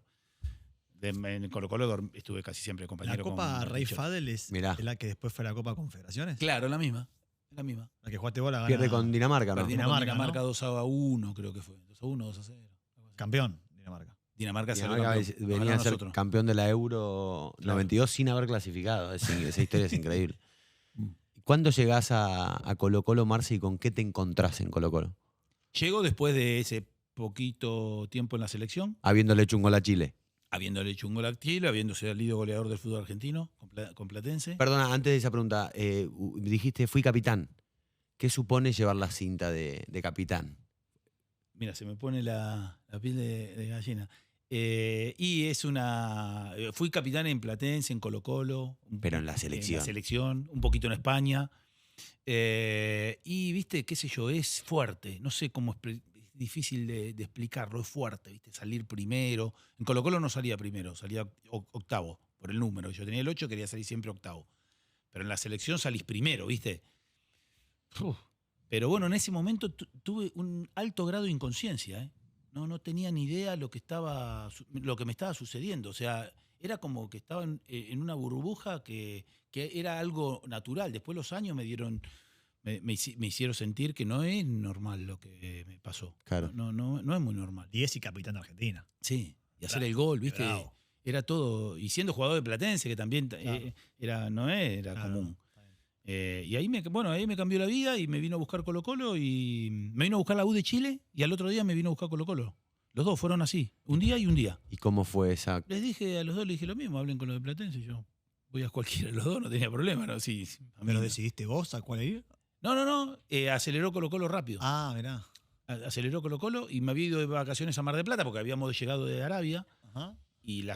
En Colo-Colo estuve casi siempre La compañero Copa con Rey Martín Chot. Fadel es Mirá. la que después fue la Copa Confederaciones. Claro, la misma. La misma. La que jugaste vos la gana. Pierde con Dinamarca, ¿no? Perdimos Dinamarca, con Dinamarca ¿no? 2-1, creo que fue. 2-1, 2-0. Campeón, Dinamarca. Dinamarca salió Dinamarca campeón. Nos venía ganaron a ser nosotros. campeón de la Euro Claro. 92 sin haber clasificado. Esa historia es increíble. Mm. ¿Cuándo llegás a Colo-Colo, Marce, y con qué te encontrás en Colo-Colo? Llego después de ese poquito tiempo en la selección, Habiéndole hecho un gol a Chile. habiéndole hecho un gol a Chile, habiendo salido goleador del fútbol argentino con Platense. Perdona, antes de esa pregunta, dijiste fui capitán. ¿Qué supone llevar la cinta de capitán? Mira, se me pone la piel de gallina. Y es una. Fui capitán en Platense, en Colo-Colo. Pero en la selección. En la selección, un poquito en España. Y, viste, qué sé yo, es fuerte. No sé cómo es difícil de explicarlo. Es fuerte, viste, salir primero. En Colo-Colo no salía primero, salía octavo, por el número. Yo tenía el 8, quería salir siempre octavo. Pero en la selección salís primero, viste. Uf. Pero bueno, en ese momento tuve un alto grado de inconsciencia, ¿eh? No tenía ni idea lo que me estaba sucediendo. O sea, era como que estaba en una burbuja que era algo natural. Después los años me hicieron sentir que no es normal lo que me pasó. Claro. No es muy normal. 10 y capitán de Argentina. Sí, y hacer Bravo, el gol, ¿viste? bravo. Era todo. Y siendo jugador de Platense, que también no era Claro. común. Y ahí me cambió la vida y me vino a buscar Colo-Colo y me vino a buscar la U de Chile y al otro día me vino a buscar Colo-Colo. Los dos fueron así, un día y un día. ¿Y cómo fue esa? Les dije a los dos, les dije lo mismo, hablen con los de Platense y yo voy a cualquiera de los dos, no tenía problema. ¿No? Sí, a mí ¿Pero no. decidiste vos a cuál ir? No, aceleró Colo-Colo rápido. Ah, mirá. Aceleró Colo-Colo y me había ido de vacaciones a Mar del Plata porque habíamos llegado de Arabia. Ajá. Y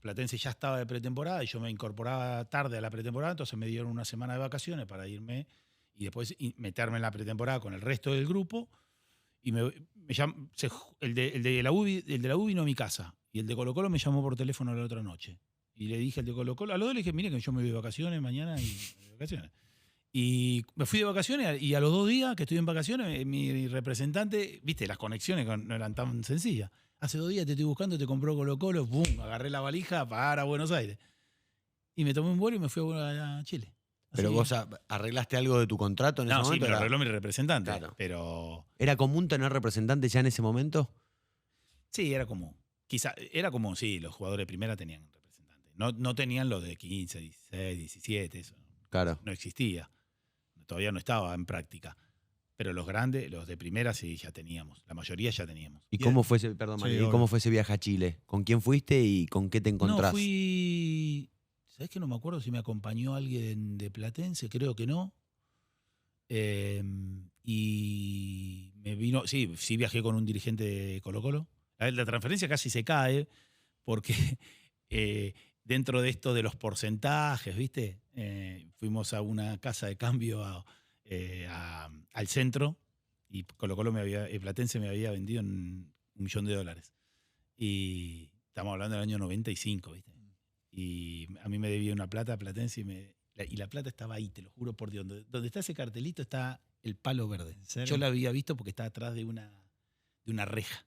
Platense ya estaba de pretemporada y yo me incorporaba tarde a la pretemporada, entonces me dieron una semana de vacaciones para irme y después meterme en la pretemporada con el resto del grupo. Y el de la U vino a mi casa y el de Colo-Colo me llamó por teléfono la otra noche. Y le dije al de Colo-Colo, a los dos le dije, mire que yo me voy de vacaciones mañana y me voy de vacaciones. Y me fui de vacaciones y a los 2 días que estoy en vacaciones, mi representante, viste, las conexiones no eran tan sencillas. Hace 2 días te estoy buscando, te compró Colo-Colo, ¡pum! Agarré la valija para Buenos Aires. Y me tomé un vuelo y me fui a Chile. ¿Pero Así- vos arreglaste algo de tu contrato en ese No, sí, momento? me lo arregló mi representante. Claro. Pero ¿Era común tener representante ya en ese momento? sí, era común. Sí, los jugadores de primera tenían representantes. No tenían los de 15, 16, 17, eso Claro. no existía. Todavía no estaba en práctica. Pero los grandes, los de primera sí ya teníamos. La mayoría ya teníamos. ¿Y Bien. cómo fue ese, perdón, Sí, María, ¿y obvio. cómo fue ese viaje a Chile? ¿Con quién fuiste y con qué te encontrás? No, fui. ¿Sabés que no me acuerdo si me acompañó alguien de Platense? Creo que no. Y me vino. Sí viajé con un dirigente de Colo-Colo. La transferencia casi se cae porque dentro de esto de los porcentajes, ¿viste? Fuimos a una casa de cambio al centro y Colo-Colo Platense me había vendido en $1 millón. Y estamos hablando del año 95, ¿viste? Y a mí me debía una plata Platense y la plata estaba ahí, te lo juro por Dios. Donde está ese cartelito está el palo verde. ¿En serio? Yo la había visto porque está atrás de una reja.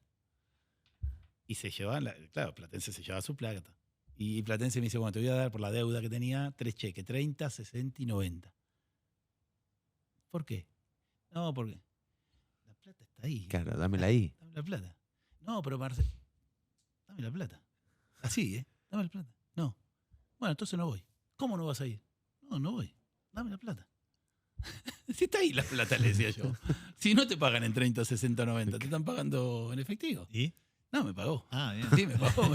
Y se llevaban, claro, Platense se llevaba su plata. Y Platense me dice, bueno, te voy a dar por la deuda que tenía 3 cheques, 30, 60 y 90. ¿Por qué? No, porque la plata está ahí. Claro, dámela ahí. Dame la plata. No, pero Marcelo, dame la plata. Así, ¿eh? Dame la plata. No. Bueno, entonces no voy. ¿Cómo no vas a ir? No voy. Dame la plata. Si está ahí la plata, le decía yo. Si no te pagan en 30, 60, 90, te están pagando en efectivo. ¿Y? No, me pagó. Ah, bien. Sí, me pagó.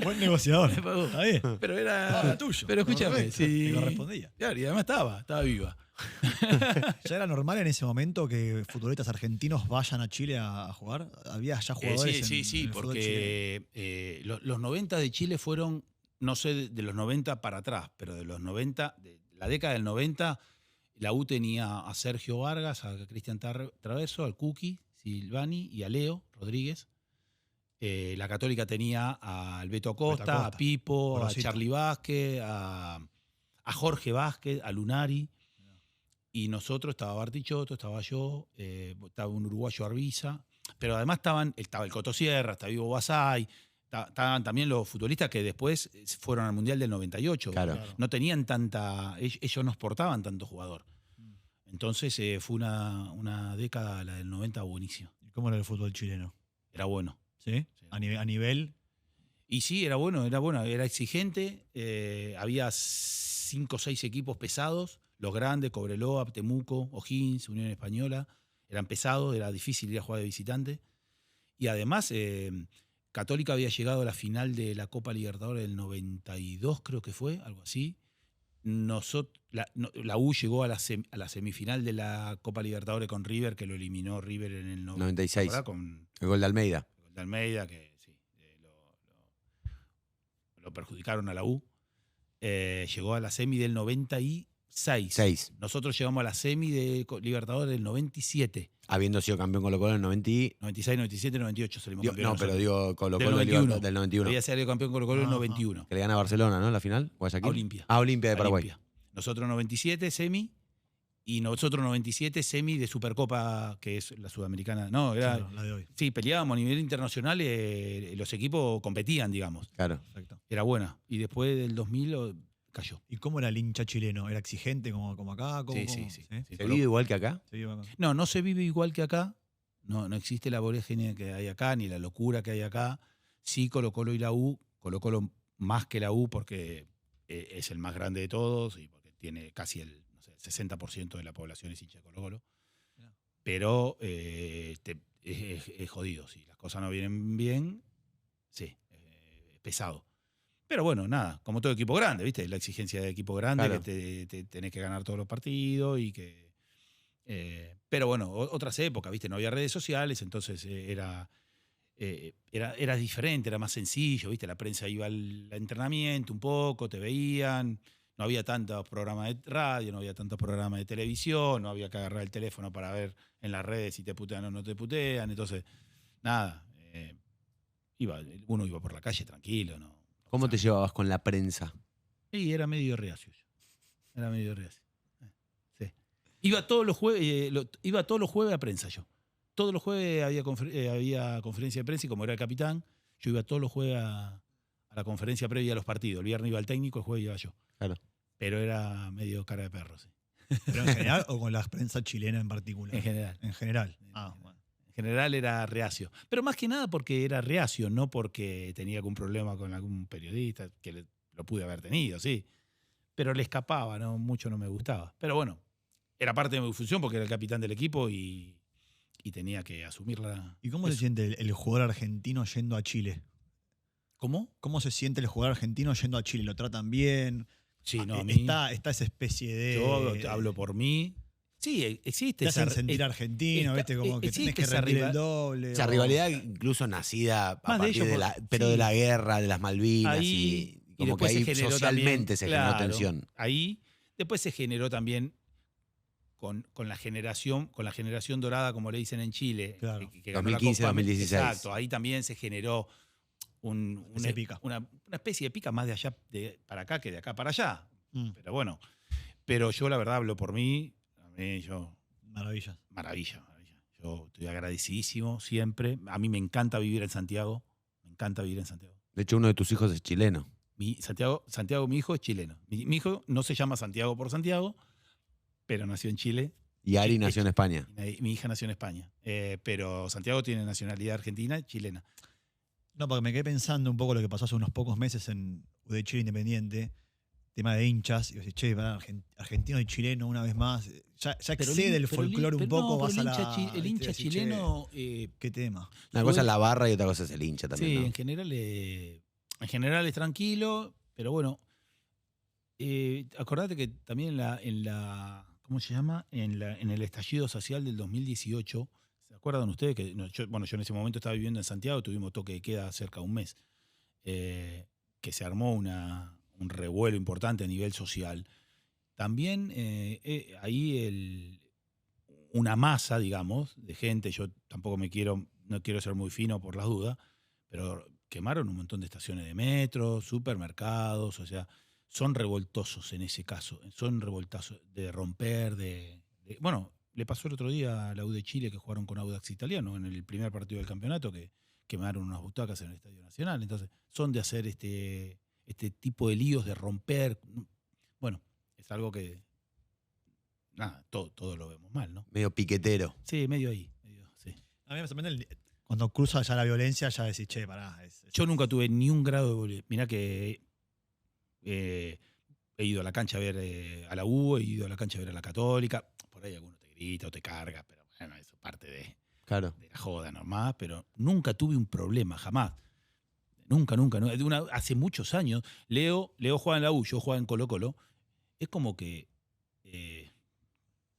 Buen negociador. Me pagó. Está bien. Pero era tuyo. Pero escúchame, Correcto. sí. Te correspondía. Claro, y además estaba viva. ¿Ya era normal en ese momento que futbolistas argentinos vayan a Chile a jugar? ¿Había ya jugadores Sí, en el fútbol chileno? porque los 90 de Chile fueron no sé de los 90 para atrás, pero de los 90, de la década del 90, la U tenía a Sergio Vargas, a Cristian Traverso, al Cookie, Silvani y a Leo Rodríguez. La Católica tenía al Beto Acosta, a Pipo, Gorosito, a Charly Vázquez, a Jorge Vázquez, a Lunari. Y nosotros, estaba Bartichotto, estaba yo, estaba un uruguayo Arbiza, pero además estaba el Coto Sierra, estaba Ivo Basay, estaban también los futbolistas que después fueron al Mundial del 98. Claro. No tenían ellos no exportaban tanto jugador. Entonces fue una década, la del 90, buenísima. ¿Y cómo era el fútbol chileno? Era bueno. ¿Sí? A nivel. Y sí, era bueno, era exigente. Había 5 o 6 equipos pesados, los grandes, Cobreloa, Temuco, O'Higgins, Unión Española. Eran pesados, era difícil ir a jugar de visitante. Y además, Católica había llegado a la final de la Copa Libertadores del 92, creo que fue, algo así. La U llegó a la semifinal de la Copa Libertadores con River, que lo eliminó River en el 96. Con El gol de Almeida. el gol de Almeida, que sí, lo perjudicaron a la U. Llegó a la semi del 96. 6. Nosotros llegamos a la semi de Libertadores del 97. Habiendo sido campeón Colo-Colo en el 90 96, 97, 98 salimos campeones. No, pero nosotros. digo Colo-Colo del 91. Había salido campeón Colo-Colo en el 91. Que le gana a Barcelona, ¿no? La final. ¿Guayaquil? A Olimpia. Olimpia de Paraguay. Olimpia. Nosotros 97 semi y nosotros 97 semi de Supercopa, que es la sudamericana. No, era. Claro, la de hoy. Sí, peleábamos a nivel internacional, los equipos competían, digamos. Claro. Perfecto. Era buena. Y después del 2000 cayó. ¿Y cómo era el hincha chileno? ¿Era exigente como acá? Sí. ¿Se vive igual que acá? Se vive acá. No se vive igual que acá. No existe la vorágine que hay acá, ni la locura que hay acá. Sí, Colo-Colo y la U. Colo-Colo más que la U porque es el más grande de todos y porque tiene casi el 60% de la población es hincha de Colo-Colo. Pero es jodido. Si las cosas no vienen bien, sí, es pesado. Pero bueno, nada, como todo equipo grande, ¿viste? La exigencia de equipo grande, Claro. que te tenés que ganar todos los partidos y que... pero bueno, otras épocas, ¿viste? No había redes sociales, entonces era diferente, era más sencillo, ¿viste? La prensa iba al entrenamiento un poco, te veían, no había tantos programas de radio, no había tantos programas de televisión, no había que agarrar el teléfono para ver en las redes si te putean o no te putean, entonces, nada, uno iba por la calle tranquilo, ¿no? ¿Cómo te llevabas con la prensa? Sí, era medio reacio yo. Era medio reacio. Sí. Iba todos los jueves a prensa yo. Todos los jueves había conferencia de prensa y como era el capitán, yo iba todos los jueves a la conferencia previa a los partidos. El viernes iba el técnico, el jueves iba yo. Claro. Pero era medio cara de perro, sí. ¿Pero en general o con la prensa chilena en particular? En general. En general. Ah, bueno. En general era reacio. Pero más que nada porque era reacio, no porque tenía algún problema con algún periodista, que lo pude haber tenido, sí. Pero le escapaba, ¿no? Mucho no me gustaba. Pero bueno, era parte de mi función porque era el capitán del equipo y tenía que asumirla. ¿Y cómo se siente el jugador argentino yendo a Chile? ¿Cómo? ¿Cómo se siente el jugador argentino yendo a Chile? ¿Lo tratan bien? Sí, no, a mí. Está esa especie de... Yo hablo por mí. Sí, existe. Te hacen sentir argentino, ¿viste? Como que tenés que rendir el doble. Esa rivalidad incluso nacida a partir de la guerra, de las Malvinas. Ahí, y como que ahí socialmente se generó tensión. Ahí después se generó también con la generación dorada, como le dicen en Chile. Claro. Que ganó 2015, la Copa. 2016. Exacto, ahí también se generó una especie de pica más de allá para acá que de acá para allá. Pero bueno, yo la verdad hablo por mí. Maravilla. Yo estoy agradecidísimo siempre. A mí me encanta vivir en Santiago. De hecho, uno de tus hijos es chileno. Santiago, mi hijo, es chileno. Mi hijo no se llama Santiago por Santiago, pero nació en Chile. Y Ari nació en España. Mi hija nació en España. Pero Santiago tiene nacionalidad argentina, chilena. No, porque me quedé pensando un poco lo que pasó hace unos pocos meses en de Chile Independiente. Tema de hinchas. Y yo decía, che, argentino y chileno una vez más. Ya excede el folclore un poco. Vas el hincha chileno. ¿Qué tema? Una cosa es la barra y otra cosa es el hincha también. Sí, ¿no? en general es tranquilo, pero bueno. Acordate que también en la ¿cómo se llama? En el estallido social del 2018, ¿se acuerdan ustedes? Que yo en ese momento estaba viviendo en Santiago, tuvimos toque de queda cerca de un mes. que se armó un revuelo importante a nivel social, también ahí una masa, digamos, de gente, yo tampoco no quiero ser muy fino por las dudas, pero quemaron un montón de estaciones de metro, supermercados, o sea, son revoltosos en ese caso, son revoltosos de romper, bueno, le pasó el otro día a la U de Chile que jugaron con Audax Italiano en el primer partido del campeonato, que quemaron unas butacas en el Estadio Nacional. Entonces, son de hacer este tipo de líos, de romper. Bueno, es algo que, nada, todo lo vemos mal, ¿no? Medio piquetero. Sí, medio ahí. Sí. A mí me sorprende cuando cruza ya la violencia, ya decís, che, pará. Yo nunca tuve ni un grado de violencia. Mirá que he ido a la cancha a ver a la U, he ido a la cancha a ver a la Católica. Por ahí alguno te grita o te carga, pero bueno, eso es parte de la joda normal. Pero nunca tuve un problema, jamás. Nunca. Hace muchos años, Leo juega en la U, yo jugaba en Colo-Colo. Es como que,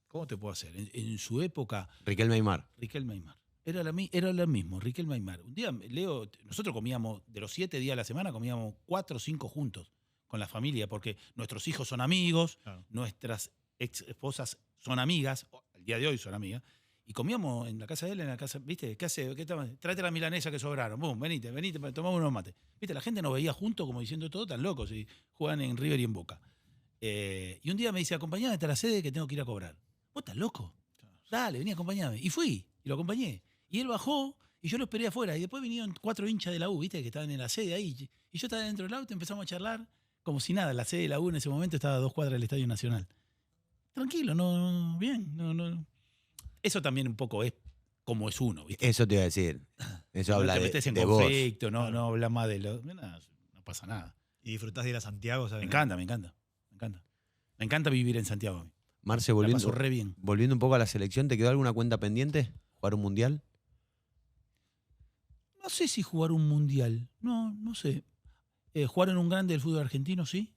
¿cómo te puedo hacer? En su época... Riquelme Aymar. Era lo mismo, Riquelme Aymar. Un día, Leo, nosotros comíamos, de los 7 días a la semana, comíamos 4 o 5 juntos con la familia, porque nuestros hijos son amigos, claro. Nuestras ex esposas son amigas, al día de hoy son amigas, y comíamos en la casa de él, en la casa, ¿viste? ¿Qué hace? Tráete la milanesa que sobraron, boom, venite, tomamos unos mates. ¿Viste? La gente nos veía juntos como diciendo todo tan locos, y juegan en River y en Boca. Y un día me dice, acompañame hasta la sede que tengo que ir a cobrar. ¿Vos estás loco? Dale, vení, acompañame. Y fui, y lo acompañé. Y él bajó, y yo lo esperé afuera. Y después vinieron 4 hinchas de la U, ¿viste? Que estaban en la sede ahí. Y yo estaba dentro del auto, empezamos a charlar, como si nada. La sede de la U en ese momento estaba a 2 cuadras del Estadio Nacional. Tranquilo, bien, no. Eso también un poco es como es uno, ¿viste? Eso te iba a decir. Eso habla no te metes en de conflicto, vos. No habla más de lo... No pasa nada. ¿Y disfrutás de ir a Santiago? ¿Sabes? Me encanta. Me encanta vivir en Santiago a mí. Marce, la paso re bien. Volviendo un poco a la selección, ¿te quedó alguna cuenta pendiente? ¿Jugar un mundial? No sé si jugar un mundial. No sé. Jugar en un grande del fútbol argentino, sí.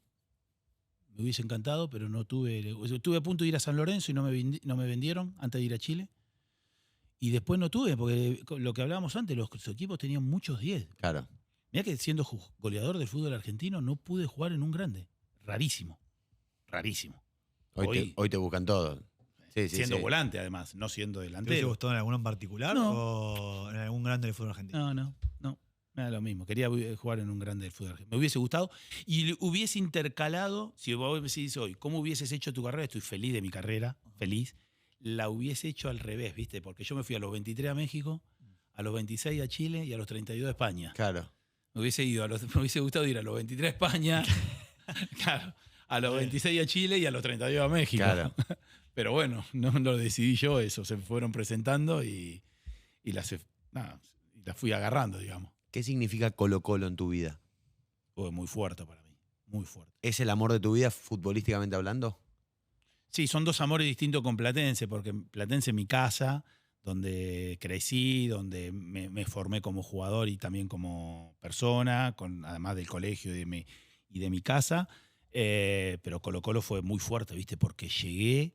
Me hubiese encantado, pero no tuve. Estuve a punto de ir a San Lorenzo y no me vendieron antes de ir a Chile. Y después no tuve, porque lo que hablábamos antes, los equipos tenían muchos 10. Claro. Mirá que siendo goleador del fútbol argentino no pude jugar en un grande. Rarísimo. Hoy te buscan todos. Sí, siendo volante, además, no siendo delantero. ¿Te gustó en alguno en particular o en algún grande del fútbol argentino? No. Me da lo mismo. Quería jugar en un grande del fútbol argentino. Me hubiese gustado y hubiese intercalado, si vos me decís hoy, ¿cómo hubieses hecho tu carrera? Estoy feliz de mi carrera, feliz. La hubiese hecho al revés, ¿viste? Porque yo me fui a los 23 a México, a los 26 a Chile y a los 32 a España. Claro. Me hubiese gustado ir a los 23 a España, claro, a los 26 a Chile y a los 32 a México. Claro. Pero bueno, no lo decidí yo, eso. Se fueron presentando y las fui agarrando, digamos. ¿Qué significa Colo-Colo en tu vida? Fue muy fuerte para mí, muy fuerte. ¿Es el amor de tu vida futbolísticamente hablando? Sí, son 2 amores distintos con Platense, porque Platense es mi casa, donde crecí, donde me formé como jugador y también como persona, además del colegio y de mi casa. Pero Colo-Colo fue muy fuerte, ¿viste? Porque llegué,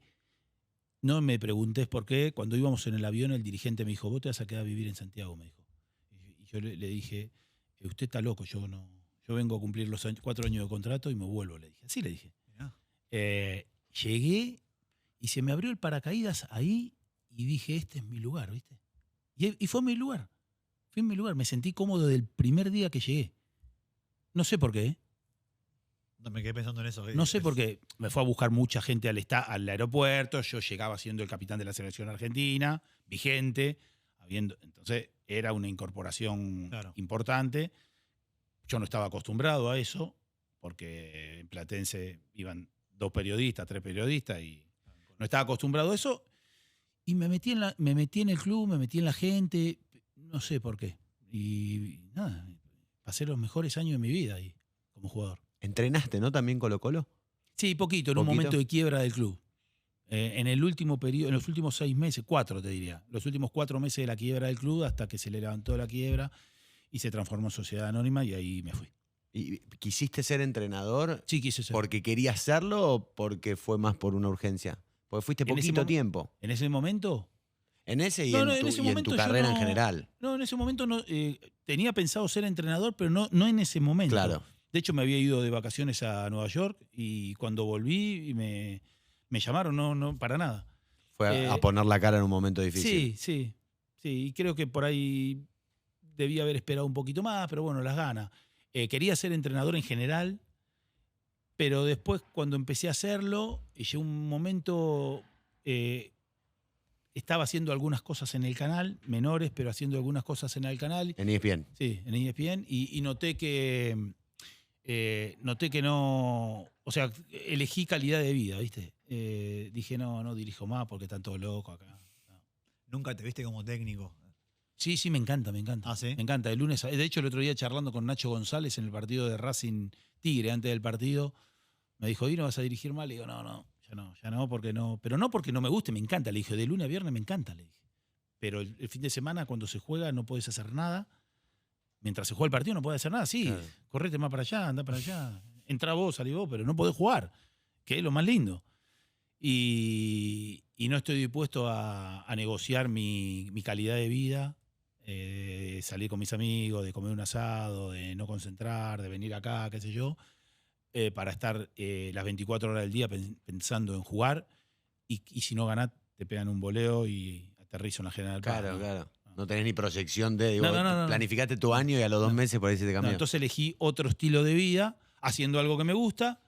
no me preguntes por qué, cuando íbamos en el avión el dirigente me dijo, vos te vas a quedar a vivir en Santiago, me dijo. Y yo le dije, usted está loco, yo vengo a cumplir los 4 años de contrato y me vuelvo, le dije. Así le dije. Llegué y se me abrió el paracaídas ahí y dije, este es mi lugar, ¿viste? Y fue mi lugar. Fue mi lugar. Me sentí cómodo del primer día que llegué. No sé por qué. No me quedé pensando en eso. No sé por qué. Me fue a buscar mucha gente al aeropuerto. Yo llegaba siendo el capitán de la selección argentina, vigente. Entonces era una incorporación importante. Yo no estaba acostumbrado a eso, porque en Platense iban 2 periodistas, 3 periodistas, y no estaba acostumbrado a eso. Y me metí en el club, me metí en la gente, no sé por qué. Y nada, pasé los mejores años de mi vida ahí, como jugador. ¿Entrenaste, no, también Colo-Colo? Sí, poquito, en un momento de quiebra del club. En los últimos 6 meses, 4 te diría, los últimos 4 meses de la quiebra del club, hasta que se le levantó la quiebra y se transformó en sociedad anónima, y ahí me fui. ¿Y quisiste ser entrenador? Sí, quise ser. ¿Porque querías serlo o porque fue más por una urgencia? Porque fuiste poquito tiempo. ¿En ese momento? En ese y en tu carrera en general. No, en ese momento no, tenía pensado ser entrenador, pero no en ese momento. Claro. De hecho, me había ido de vacaciones a Nueva York y cuando volví me llamaron, no, para nada. Fue a poner la cara en un momento difícil. Sí. Y creo que por ahí debía haber esperado un poquito más, pero bueno, las ganas. Quería ser entrenador en general, pero después cuando empecé a hacerlo, llegó un momento, estaba haciendo algunas cosas en el canal, menores, pero haciendo algunas cosas en el canal. En ESPN. Sí, en ESPN, y noté que no, o sea, elegí calidad de vida, ¿viste? Dije, no dirijo más porque están todos locos acá. No. ¿Nunca te viste como técnico? Sí, me encanta. ¿Ah, sí? Me encanta. El lunes, de hecho, el otro día charlando con Nacho González en el partido de Racing Tigre, antes del partido, me dijo, ¿y no vas a dirigir mal? Le digo, ya no, porque no. Pero no porque no me guste, me encanta. Le dije, de lunes a viernes me encanta, le dije. Pero el fin de semana, cuando se juega, no puedes hacer nada. Mientras se juega el partido no puedes hacer nada. Sí, claro. Correte más para allá, andá para allá. Entrá vos, salí vos, pero no podés jugar, que es lo más lindo. Y no estoy dispuesto a negociar mi calidad de vida, salir con mis amigos, de comer un asado, de no concentrar, de venir acá, qué sé yo, para estar las 24 horas del día pensando en jugar. Y si no ganás, te pegan un voleo y aterrizo en la General Paz. Claro. No tenés ni proyección de... Digo, no. Planificaste tu año y a los 2 meses por ahí se te cambió. Entonces elegí otro estilo de vida, haciendo algo que me gusta,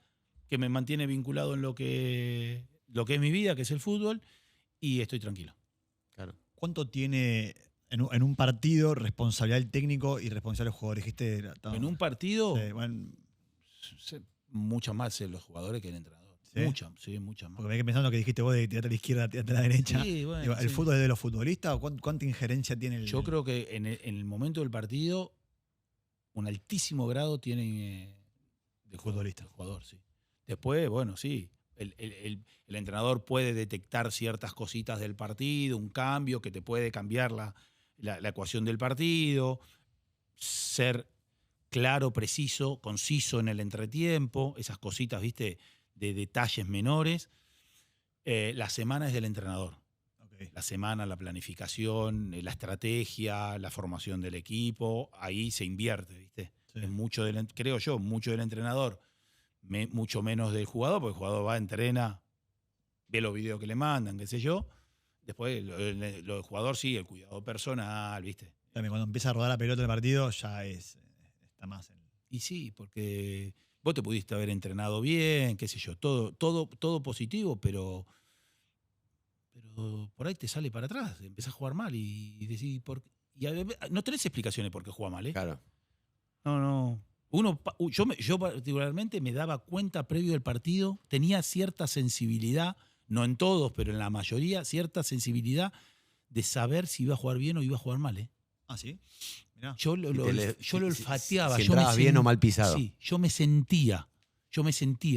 que me mantiene vinculado en lo que es mi vida, que es el fútbol, y estoy tranquilo. Claro. ¿Cuánto tiene en un partido responsabilidad el técnico y responsabilidad del jugador? Dijiste, en un partido, sí, muchas más los jugadores que el entrenador. ¿Sí? Muchas más. Porque me quedé pensando que dijiste vos de tirarte a la izquierda, tirarte a la derecha. Sí, bueno, digo, ¿el fútbol es de los futbolistas o cuánta injerencia tiene el...? Yo creo que en el momento del partido, un altísimo grado tiene de futbolista. Jugador, sí. Después, bueno, sí. El entrenador puede detectar ciertas cositas del partido, un cambio que te puede cambiar la ecuación del partido, ser claro, preciso, conciso en el entretiempo, esas cositas, ¿viste?, de detalles menores. La semana es del entrenador. Okay. La semana, la planificación, la estrategia, la formación del equipo, ahí se invierte, ¿viste? Sí. Es mucho creo yo, mucho del entrenador, mucho menos del jugador, porque el jugador va, entrena, ve los videos que le mandan, qué sé yo. Después, lo del jugador sí, el cuidado personal, ¿viste? Cuando empieza a rodar la pelota del partido, ya está más en... Y sí, porque vos te pudiste haber entrenado bien, qué sé yo, todo positivo, pero por ahí te sale para atrás, empezás a jugar mal y decís, no tenés explicaciones por qué juega mal, ¿eh? Claro. No. Yo particularmente me daba cuenta previo al partido, tenía cierta sensibilidad, no en todos, pero en la mayoría, cierta sensibilidad de saber si iba a jugar bien o iba a jugar mal, ¿eh? ¿Ah, sí? Mirá. Yo lo olfateaba. Si entrabas bien o mal pisado. Sí, yo me sentía,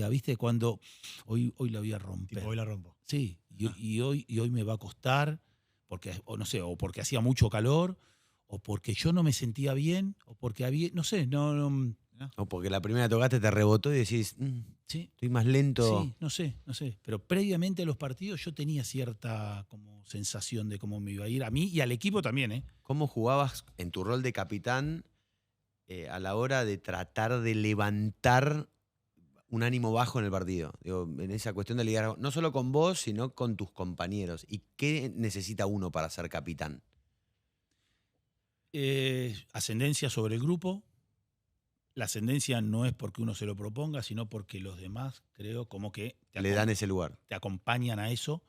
¿viste? Cuando hoy la voy a romper. Tipo, hoy la rompo. Sí, y hoy me va a costar, porque, o no sé, o porque hacía mucho calor, o porque yo no me sentía bien, o porque había, no sé, no. O porque la primera tocaste te rebotó y decís, ¿sí? Estoy más lento. Sí, no sé. Pero previamente a los partidos yo tenía cierta como sensación de cómo me iba a ir, a mí y al equipo también, ¿eh? ¿Cómo jugabas en tu rol de capitán a la hora de tratar de levantar un ánimo bajo en el partido? Digo, en esa cuestión de liderazgo, no solo con vos, sino con tus compañeros. ¿Y qué necesita uno para ser capitán? Ascendencia sobre el grupo. La ascendencia no es porque uno se lo proponga, sino porque los demás, creo, como que le dan ese lugar. Te acompañan a eso.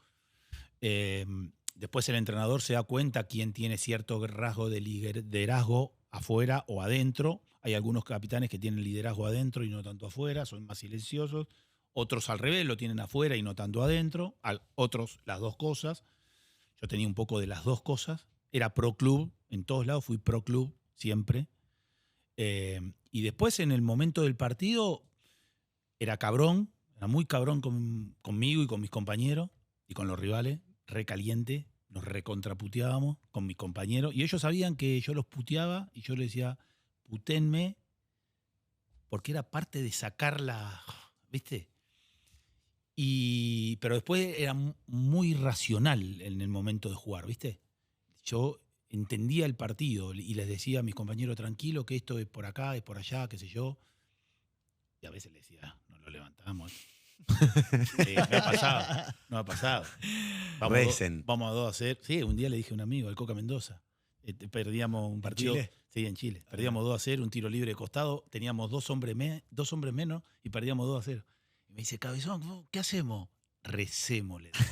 Después el entrenador se da cuenta quién tiene cierto rasgo de liderazgo afuera o adentro. Hay algunos capitanes que tienen liderazgo adentro y no tanto afuera, son más silenciosos. Otros al revés, lo tienen afuera y no tanto adentro. Otros las dos cosas. Yo tenía un poco de las dos cosas. Era pro club, en todos lados fui pro club siempre. Y después en el momento del partido era muy cabrón conmigo y con mis compañeros y con los rivales, recaliente, nos recontraputeábamos con mis compañeros y ellos sabían que yo los puteaba y yo les decía, putenme, porque era parte de sacarla, ¿viste? Pero después era muy racional en el momento de jugar, ¿viste? Yo entendía el partido y les decía a mis compañeros, tranquilo, que esto es por acá, es por allá, qué sé yo. Y a veces le decía, no lo levantamos. Sí, me ha pasado. Vamos a 2-0. Sí, un día le dije a un amigo, al Coca Mendoza, perdíamos un partido. ¿En Chile? Sí, en Chile. Perdíamos 2-0, un tiro libre de costado, teníamos dos hombres menos y perdíamos 2-0. Y me dice, Cabezón, ¿qué hacemos? Recemos, le digo.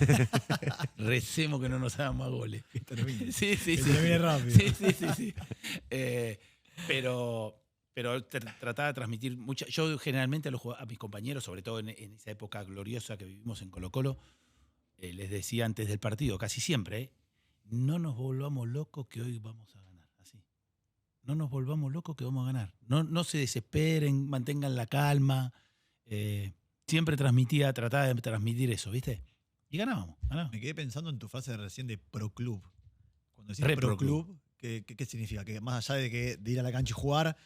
Recemos que no nos hagan más goles. Sí. Termine rápido. Sí. Pero trataba de transmitir mucha. Yo generalmente a mis compañeros, sobre todo en esa época gloriosa que vivimos en Colo-Colo, les decía antes del partido, casi siempre, no nos volvamos locos que hoy vamos a ganar. Así. No nos volvamos locos que vamos a ganar. No se desesperen, mantengan la calma. Siempre trataba de transmitir eso, ¿viste? Y ganábamos. Me quedé pensando en tu frase recién de pro club. Cuando decís pro club, ¿qué significa? Que más allá de ir a la cancha y jugar,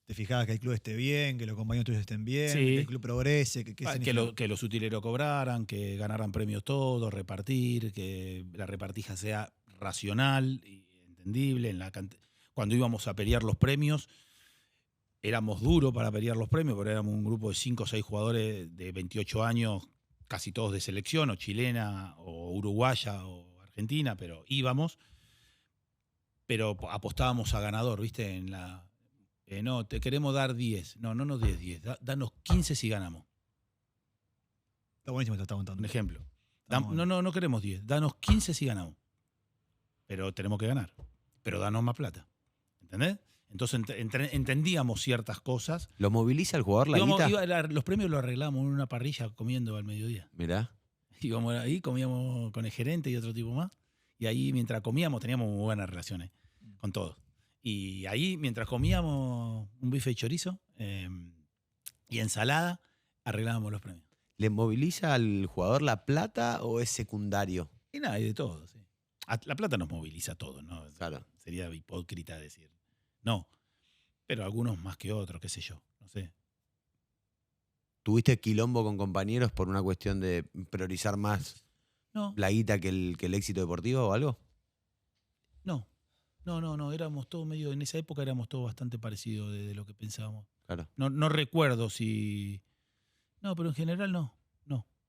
te fijabas que el club esté bien, que los compañeros tuyos estén bien, sí, que el club progrese. Que los utileros cobraran, que ganaran premios todos, repartir, que la repartija sea racional y entendible. Cuando íbamos a pelear los premios, éramos duros para pelear los premios, pero éramos un grupo de 5 o 6 jugadores de 28 años, casi todos de selección, o chilena, o uruguaya, o argentina, pero íbamos. Pero apostábamos a ganador, ¿viste? No, te queremos dar 10. No nos des 10. Danos 15 si ganamos. Está buenísimo, te está contando. Un ejemplo. Bueno. No queremos 10. Danos 15 si ganamos. Pero tenemos que ganar. Pero danos más plata. ¿Entendés? Entonces entendíamos ciertas cosas. ¿Lo moviliza el jugador la guita? Los premios los arreglábamos en una parrilla comiendo al mediodía. Mirá. Íbamos ahí, comíamos con el gerente y otro tipo más. Y ahí mientras comíamos teníamos muy buenas relaciones con todos. Y ahí mientras comíamos un bife de chorizo y ensalada, arreglábamos los premios. ¿Le moviliza al jugador la plata o es secundario? Y nada, y de todo, sí. La plata nos moviliza a todos, ¿no? Claro. Sería hipócrita decir. No, pero algunos más que otros, qué sé yo, no sé. ¿Tuviste quilombo con compañeros por una cuestión de priorizar más la guita que el éxito deportivo o algo? No, éramos todos medio, en esa época éramos todos bastante parecidos de lo que pensábamos. Claro. No recuerdo si... No, pero en general no.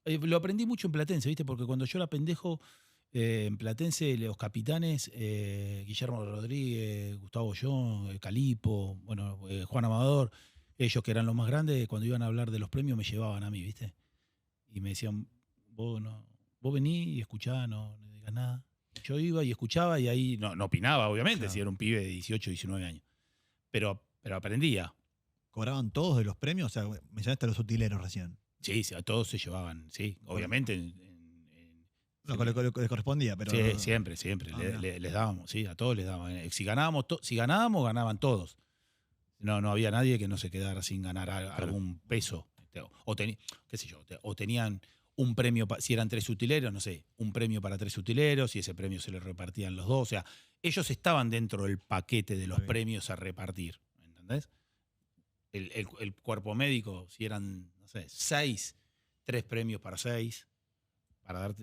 Lo aprendí mucho en Platense, ¿viste? Porque cuando yo era pendejo, en Platense, los capitanes, Guillermo Rodríguez, Gustavo Ollón, Calipo, bueno, Juan Amador, ellos que eran los más grandes, cuando iban a hablar de los premios me llevaban a mí, ¿viste? Y me decían, vos venís y escuchá, no digas nada. Yo iba y escuchaba y ahí no opinaba, obviamente, claro, si era un pibe de 18, 19 años. Pero aprendía. ¿Cobraban todos de los premios? O sea, mencionaste a los utileros recién. Sí, a todos se llevaban, sí, obviamente. No, les correspondía, pero... Sí, siempre. Les dábamos, sí, a todos les daban. Si ganábamos, ganaban todos. No había nadie que no se quedara sin ganar algún peso. Qué sé yo, o tenían un premio, si eran 3 utileros, no sé, un premio para 3 utileros y ese premio se lo repartían los 2. O sea, ellos estaban dentro del paquete de los premios a repartir, ¿entendés? El cuerpo médico, si eran, no sé, 6, 3 premios para 6.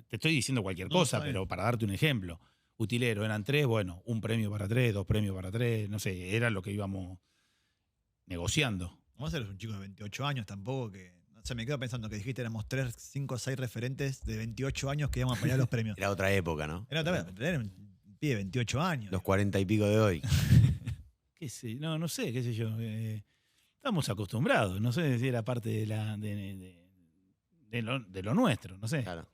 Te estoy diciendo cualquier cosa, pero para darte un ejemplo. Utilero, eran 3, bueno, un premio para 3, 2 premios para 3, no sé, era lo que íbamos negociando. Vamos a ser un chico de 28 años tampoco que... O sea, me quedo pensando que dijiste éramos 3, 5, 6 referentes de 28 años que íbamos a pelear los premios. Era otra época, ¿no? Era un pibe de 28 años. Los 40 y pico de hoy. ¿Qué sé? No sé, qué sé yo. Estamos acostumbrados, no sé si era parte de lo nuestro, no sé. Claro.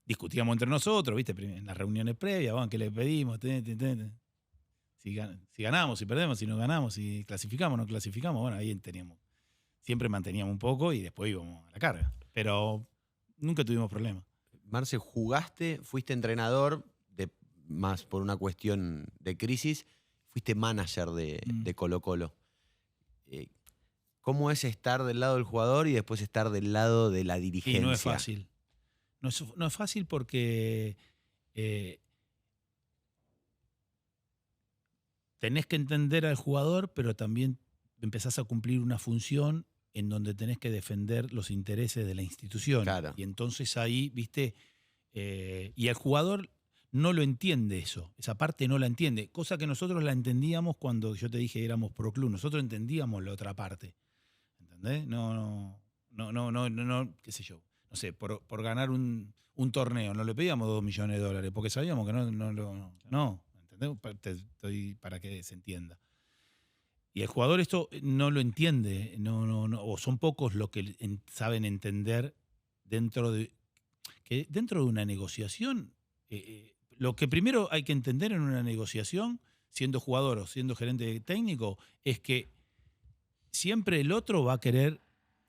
Discutíamos entre nosotros, ¿viste? En las reuniones previas, ¿qué le pedimos? Si ganamos, si perdemos, si no ganamos, si clasificamos, no clasificamos, bueno, ahí siempre manteníamos un poco y después íbamos a la carga. Pero nunca tuvimos problemas. Marce, fuiste entrenador, más por una cuestión de crisis, fuiste manager de Colo-Colo. ¿Cómo es estar del lado del jugador y después estar del lado de la dirigencia? Y no es fácil. No es fácil porque tenés que entender al jugador, pero también empezás a cumplir una función en donde tenés que defender los intereses de la institución. Claro. Y entonces ahí, ¿viste? Y el jugador no lo entiende eso. Esa parte no la entiende. Cosa que nosotros la entendíamos cuando yo te dije éramos pro club. Nosotros entendíamos la otra parte. ¿Entendés? ¿entendés? No, qué sé yo. No sé, por ganar un torneo no le pedíamos $2 millones porque sabíamos que no, ¿entendés? Estoy para que se entienda. Y el jugador esto no lo entiende, o son pocos los que saben entender dentro de una negociación. Lo que primero hay que entender en una negociación, siendo jugador o siendo gerente técnico, es que siempre el otro va a querer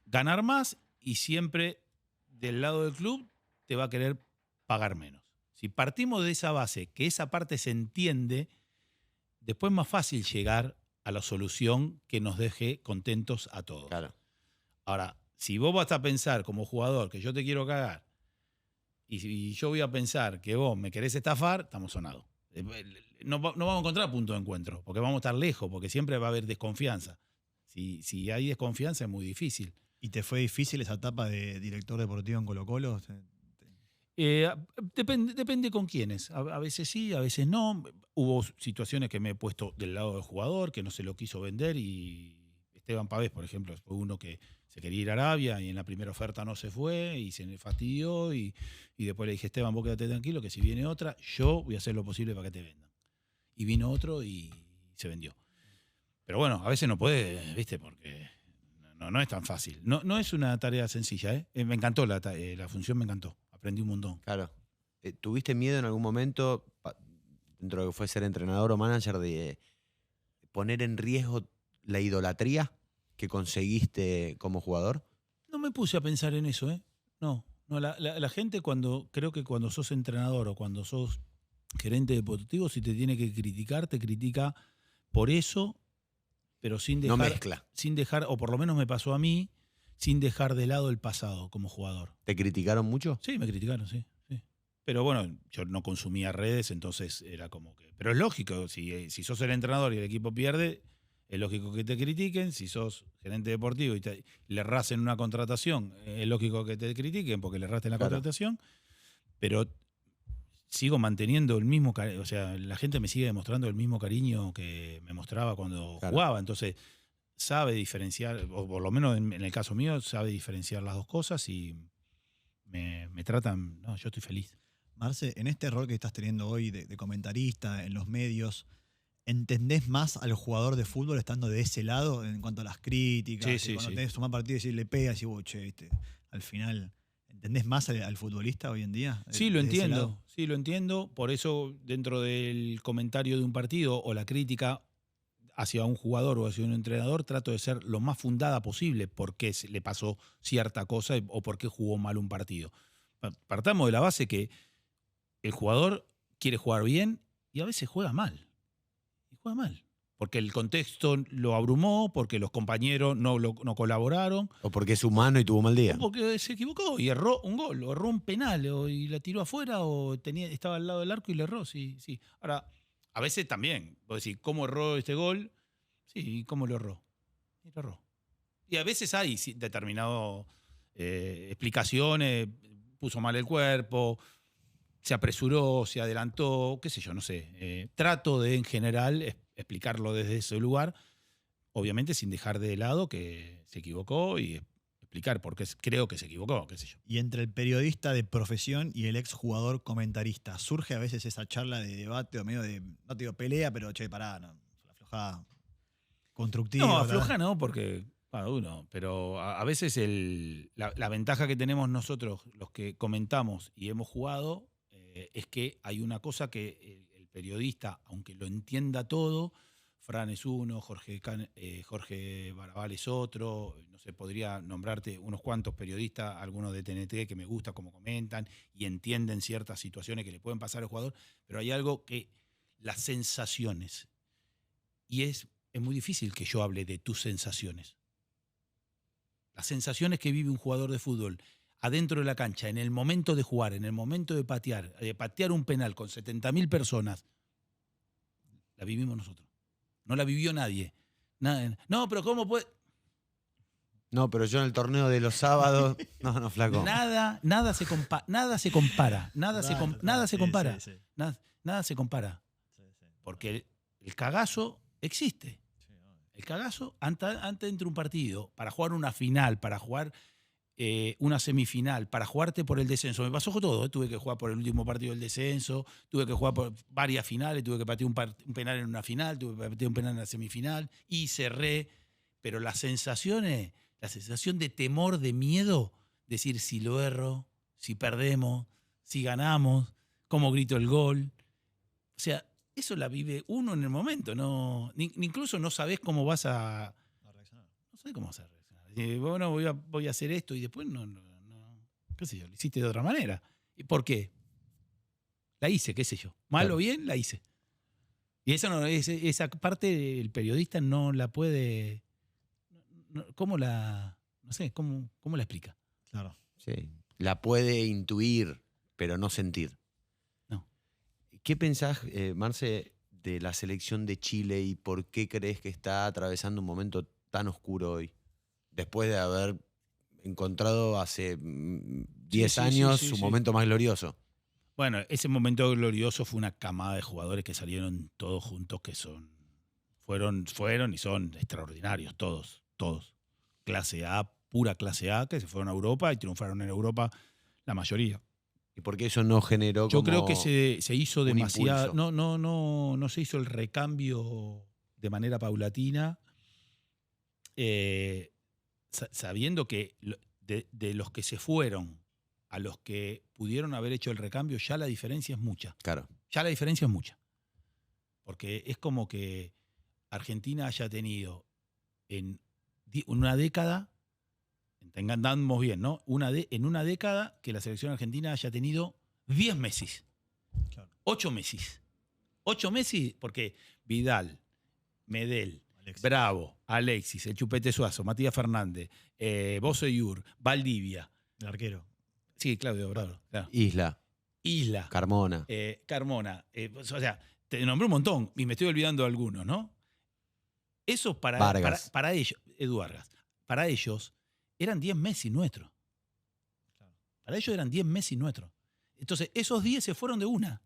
ganar más y siempre del lado del club te va a querer pagar menos. Si partimos de esa base, que esa parte se entiende, después es más fácil llegar a la solución que nos deje contentos a todos. Claro. Ahora, si vos vas a pensar como jugador que yo te quiero cagar y yo voy a pensar que vos me querés estafar, estamos sonados. No vamos a encontrar punto de encuentro, porque vamos a estar lejos, porque siempre va a haber desconfianza. Si hay desconfianza es muy difícil. ¿Y te fue difícil esa etapa de director deportivo en Colo-Colo? Depende con quiénes. A veces sí, a veces no. Hubo situaciones que me he puesto del lado del jugador, que no se lo quiso vender, y Esteban Pavés, por ejemplo, fue uno que se quería ir a Arabia y en la primera oferta no se fue y se me fastidió y después le dije, Esteban, vos quédate tranquilo que si viene otra, yo voy a hacer lo posible para que te vendan. Y vino otro y se vendió. Pero bueno, a veces no puede, ¿viste? Porque no es tan fácil. No es una tarea sencilla, ¿eh? Me encantó la función, me encantó. Aprendí un montón. Claro. ¿Tuviste miedo en algún momento, dentro de lo que fue ser entrenador o manager, de poner en riesgo la idolatría que conseguiste como jugador? No me puse a pensar en eso, ¿eh? No, la gente creo que cuando sos entrenador o cuando sos gerente deportivo, si te tiene que criticar, te critica por eso, pero sin dejar, no mezcla. Sin dejar, o por lo menos me pasó a mí, sin dejar de lado el pasado como jugador. ¿Te criticaron mucho? Sí, me criticaron, sí. Pero bueno, yo no consumía redes, entonces era como que... Pero es lógico, si sos el entrenador y el equipo pierde, es lógico que te critiquen. Si sos gerente deportivo y le errás en una contratación, es lógico que te critiquen porque le erraste en la contratación. Pero sigo manteniendo el mismo cariño, o sea, la gente me sigue demostrando el mismo cariño que me mostraba cuando jugaba. Entonces, sabe diferenciar, o por lo menos en el caso mío, sabe diferenciar las dos cosas y me tratan... No, yo estoy feliz. Marce, en este rol que estás teniendo hoy de comentarista en los medios, ¿entendés más al jugador de fútbol estando de ese lado en cuanto a las críticas? Sí, cuando tenés que tomar partido y decirle pegas y vos, che, ¿viste? Al final, ¿entendés más al futbolista hoy en día? Sí, lo entiendo. Por eso, dentro del comentario de un partido o la crítica hacia un jugador o hacia un entrenador, trato de ser lo más fundada posible por qué le pasó cierta cosa o por qué jugó mal un partido. Partamos de la base que el jugador quiere jugar bien y a veces juega mal. Y juega mal. Porque el contexto lo abrumó, porque los compañeros no colaboraron. O porque es humano y tuvo mal día. O porque se equivocó y erró un gol, o erró un penal, y la tiró afuera, o estaba al lado del arco y le erró. Sí. Ahora, a veces también, vos decís, ¿cómo erró este gol? Sí, ¿cómo lo erró? Y lo erró. Y a veces hay determinadas explicaciones, puso mal el cuerpo, se apresuró, se adelantó, qué sé yo, no sé. Trato de, en general, explicarlo desde ese lugar, obviamente sin dejar de lado que se equivocó y explicar por qué creo que se equivocó, qué sé yo. Y entre el periodista de profesión y el exjugador comentarista, ¿surge a veces esa charla de debate o medio de, no te digo pelea, pero che, pará, no, aflojá, constructiva? No, afloja no, porque... uno, pero a veces la ventaja que tenemos nosotros, los que comentamos y hemos jugado, es que hay una cosa que el periodista, aunque lo entienda todo, Fran es uno, Jorge Barabal es otro, no sé, podría nombrarte unos cuantos periodistas, algunos de TNT que me gusta cómo comentan y entienden ciertas situaciones que le pueden pasar al jugador, pero hay algo que las sensaciones, y es muy difícil que yo hable de tus sensaciones. Las sensaciones que vive un jugador de fútbol adentro de la cancha, en el momento de jugar, en el momento de patear un penal con 70.000 personas, la vivimos nosotros. No la vivió nadie. No, pero ¿cómo puede...? No, pero yo en el torneo de los sábados... No, flaco. Nada se compara. Nada se compara. Porque el cagazo existe. El cagazo antes entre un partido, para jugar una final, para jugar una semifinal, para jugarte por el descenso. Me pasó con todo. Tuve que jugar por el último partido del descenso, tuve que jugar por varias finales, tuve que patear un penal en una final, tuve que patear un penal en la semifinal y cerré. Pero la sensación de temor, de miedo, decir si lo erro, si perdemos, si ganamos, cómo grito el gol. O sea, eso la vive uno en el momento. Incluso no sabés cómo vas a reaccionar. No sabés cómo vas a reaccionar. Bueno, voy a hacer esto y después no, qué sé yo, lo hiciste de otra manera. ¿Y por qué? La hice, qué sé yo. Mal o bien, la hice. Y esa parte el periodista no la puede... ¿Cómo la explica? Claro. Sí. La puede intuir, pero no sentir. No. ¿Qué pensás, Marce, de la selección de Chile y por qué crees que está atravesando un momento tan oscuro hoy? Después de haber encontrado hace 10 años su momento más glorioso. Bueno, ese momento glorioso fue una camada de jugadores que salieron todos juntos, que fueron y son extraordinarios, todos. Clase A, pura clase A, que se fueron a Europa y triunfaron en Europa la mayoría. ¿Y por qué eso no generó Yo como creo que se hizo demasiado. impulso? No se hizo el recambio de manera paulatina. Sabiendo que de los que se fueron a los que pudieron haber hecho el recambio, ya la diferencia es mucha. Claro. Ya la diferencia es mucha. Porque es como que Argentina haya tenido en una década, entendamos bien, ¿no? En una década que la selección argentina haya tenido 10 Messi. Claro. 8 Messi. 8 Messi porque Vidal, Medel, Alexis. Bravo, Alexis, el Chupete Suazo, Matías Fernández, Boseyur, Valdivia. El arquero. Sí, Claudio Bravo. Claro. Isla. Carmona. Carmona. O sea, te nombré un montón y me estoy olvidando de algunos, ¿no? Eso para ellos, Edu Vargas, para ellos eran 10 Messi nuestros. Claro. Para ellos eran 10 Messi nuestros. Entonces, esos 10 se fueron de una.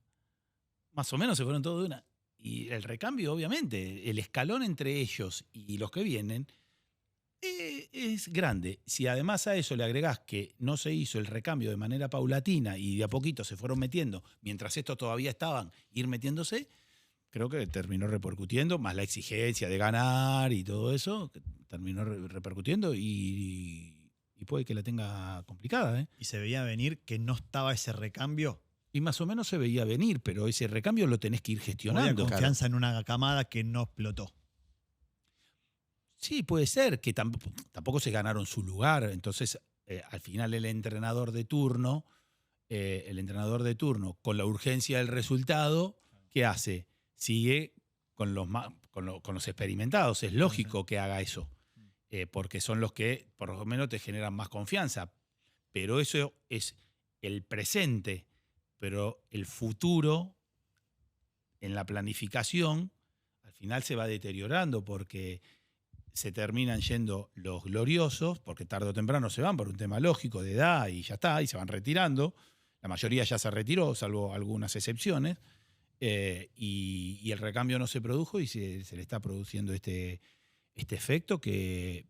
Más o menos se fueron todos de una. Y el recambio, obviamente, el escalón entre ellos y los que vienen es grande. Si además a eso le agregás que no se hizo el recambio de manera paulatina y de a poquito se fueron metiendo, mientras estos todavía estaban, ir metiéndose, creo que terminó repercutiendo, más la exigencia de ganar y todo eso, que terminó repercutiendo y puede que la tenga complicada, ¿eh? Y se veía venir que no estaba ese recambio. Y más o menos se veía venir, pero ese recambio lo tenés que ir gestionando. Había confianza en una camada que no explotó. Sí, puede ser, que tampoco se ganaron su lugar. Entonces, al final el entrenador de turno, con la urgencia del resultado, ¿qué hace? Sigue con los experimentados. Es lógico que haga eso, porque son los que por lo menos te generan más confianza. Pero eso es el presente. Pero el futuro, en la planificación, al final se va deteriorando porque se terminan yendo los gloriosos, porque tarde o temprano se van por un tema lógico de edad y ya está, y se van retirando. La mayoría ya se retiró, salvo algunas excepciones, y el recambio no se produjo y se le está produciendo este efecto que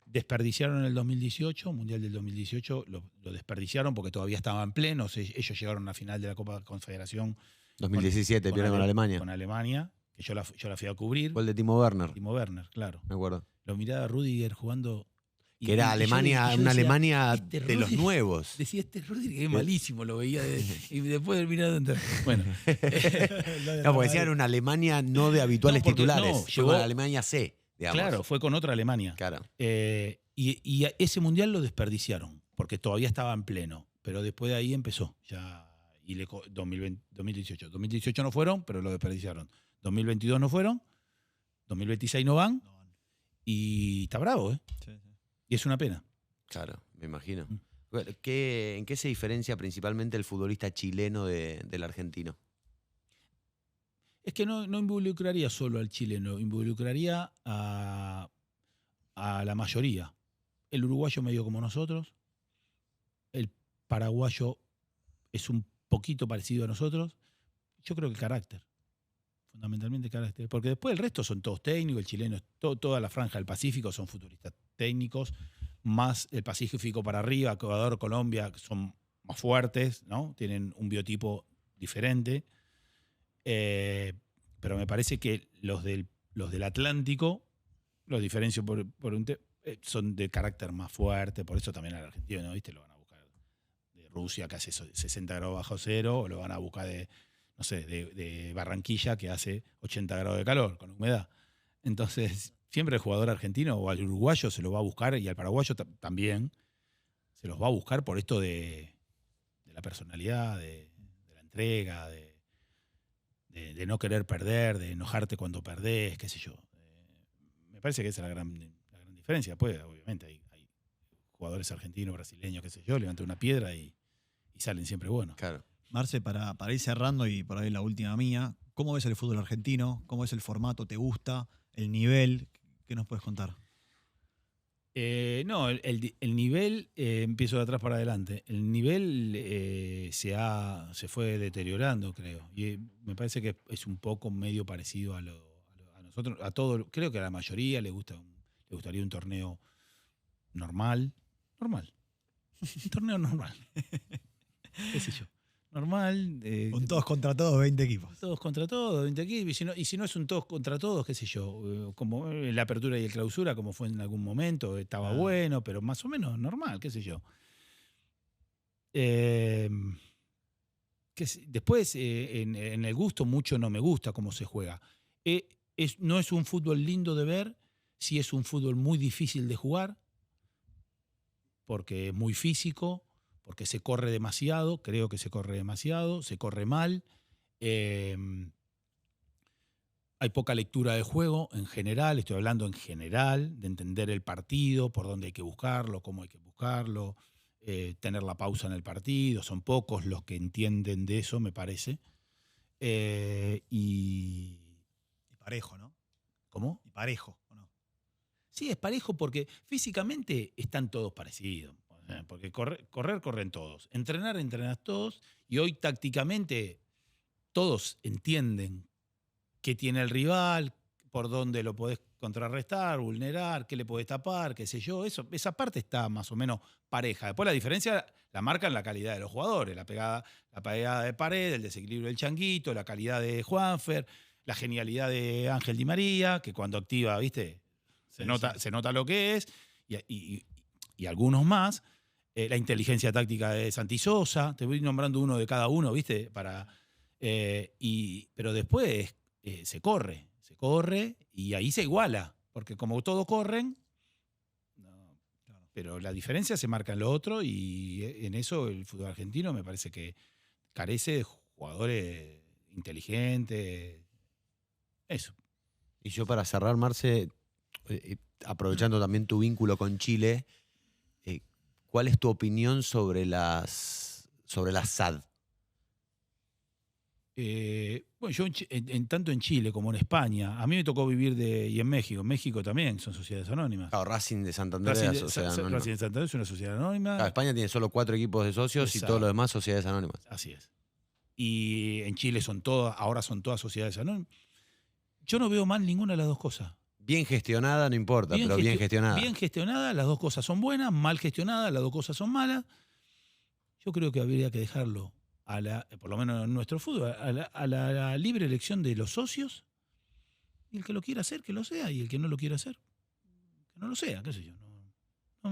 desperdiciaron en el 2018, Mundial del 2018, lo desperdiciaron porque todavía estaban plenos. Ellos llegaron a la final de la Copa Confederación. 2017, pierden con Alemania. Con Alemania, que yo la fui a cubrir. Gol de Timo Werner. Timo Werner, claro. Me acuerdo. Lo miraba Rudiger jugando. Que era Alemania, una Alemania de los nuevos. Decía, Rudiger es malísimo, lo veía. Y después del mirado entero. Bueno. No, porque decían una Alemania no de habituales titulares. Llegó a la Alemania C. Digamos. Claro, fue con otra Alemania. Claro. Y ese mundial lo desperdiciaron, porque todavía estaba en pleno. Pero después de ahí empezó. Ya, 2018. 2018 no fueron, pero lo desperdiciaron. 2022 no fueron. 2026 no van. Y está bravo, ¿eh? Sí, sí. Y es una pena. Claro, me imagino. ¿En qué se diferencia principalmente el futbolista chileno del argentino? Es que no involucraría solo al chileno, involucraría a la mayoría. El uruguayo medio como nosotros, el paraguayo es un poquito parecido a nosotros. Yo creo que el carácter, Fundamentalmente carácter. Porque después el resto son todos técnicos, el chileno, toda la franja del Pacífico son futuristas técnicos, más el Pacífico para arriba, Ecuador, Colombia, son más fuertes, ¿no? Tienen un biotipo diferente. Pero me parece que los del Atlántico, los diferencio son de carácter más fuerte, por eso también al argentino, ¿no? ¿Viste? Lo van a buscar de Rusia, que hace 60 grados bajo cero, o lo van a buscar de, no sé, de Barranquilla, que hace 80 grados de calor, con humedad. Entonces, siempre el jugador argentino o al uruguayo se lo va a buscar, y al paraguayo también, se los va a buscar por esto de la personalidad, de la entrega, de no querer perder, de enojarte cuando perdés, qué sé yo. Me parece que esa es la gran diferencia. Pues, obviamente, hay jugadores argentinos, brasileños, qué sé yo, levantan una piedra y salen siempre buenos. Claro. Marce, para ir cerrando y por ahí la última mía, ¿cómo ves el fútbol argentino? ¿Cómo es el formato? ¿Te gusta? ¿El nivel? ¿Qué nos puedes contar? No, el nivel, empiezo de atrás para adelante, el nivel se fue deteriorando, creo. Y me parece que es un poco medio parecido a nosotros, a todos, creo que a la mayoría le gustaría un torneo normal. Un torneo normal. ¿Qué sé yo? Normal. Con todos contra todos, 20 equipos. Todos contra todos, 20 equipos. Y si no es un todos contra todos, qué sé yo, como la apertura y el clausura, como fue en algún momento, estaba bueno, pero más o menos normal, qué sé yo. Después, en el gusto, mucho no me gusta cómo se juega. No es un fútbol lindo de ver, sí es un fútbol muy difícil de jugar, porque es muy físico, porque se corre demasiado, creo que se corre demasiado, se corre mal. Hay poca lectura del juego en general, estoy hablando en general, de entender el partido, por dónde hay que buscarlo, cómo hay que buscarlo, tener la pausa en el partido. Son pocos los que entienden de eso, me parece. Y parejo, ¿no? ¿Cómo? Y parejo, ¿o no? Sí, es parejo porque físicamente están todos parecidos. Porque corren todos. Entrenas todos. Y hoy tácticamente todos entienden qué tiene el rival, por dónde lo podés contrarrestar, vulnerar, qué le podés tapar, qué sé yo. Esa parte está más o menos pareja. Después la diferencia la marcan la calidad de los jugadores. La pegada de Paredes, el desequilibrio del Changuito, la calidad de Juanfer, la genialidad de Ángel Di María, que cuando activa, ¿viste? Se nota lo que es. Y algunos más. La inteligencia táctica de Santi Sosa, te voy nombrando uno de cada uno, ¿viste? Pero después se corre y ahí se iguala, porque como todos corren, pero la diferencia se marca en lo otro, y en eso el fútbol argentino me parece que carece de jugadores inteligentes. Eso. Y yo, para cerrar, Marce, aprovechando también tu vínculo con Chile, ¿cuál es tu opinión sobre las SAD? Bueno, yo tanto en Chile como en España, a mí me tocó vivir y en México. En México también son sociedades anónimas. Claro, Racing de Santander Racing de Santander es una sociedad anónima. Claro, España tiene solo 4 equipos de socios. Exacto. Y todo lo demás sociedades anónimas. Así es. Y en Chile ahora son todas sociedades anónimas. Yo no veo mal ninguna de las dos cosas. Bien gestionada, no importa, pero bien gestionada. Bien gestionada, las dos cosas son buenas. Mal gestionada, las dos cosas son malas. Yo creo que habría que dejarlo, por lo menos en nuestro fútbol, a la libre elección de los socios. Y el que lo quiera hacer, que lo sea. Y el que no lo quiera hacer, que no lo sea, qué sé yo.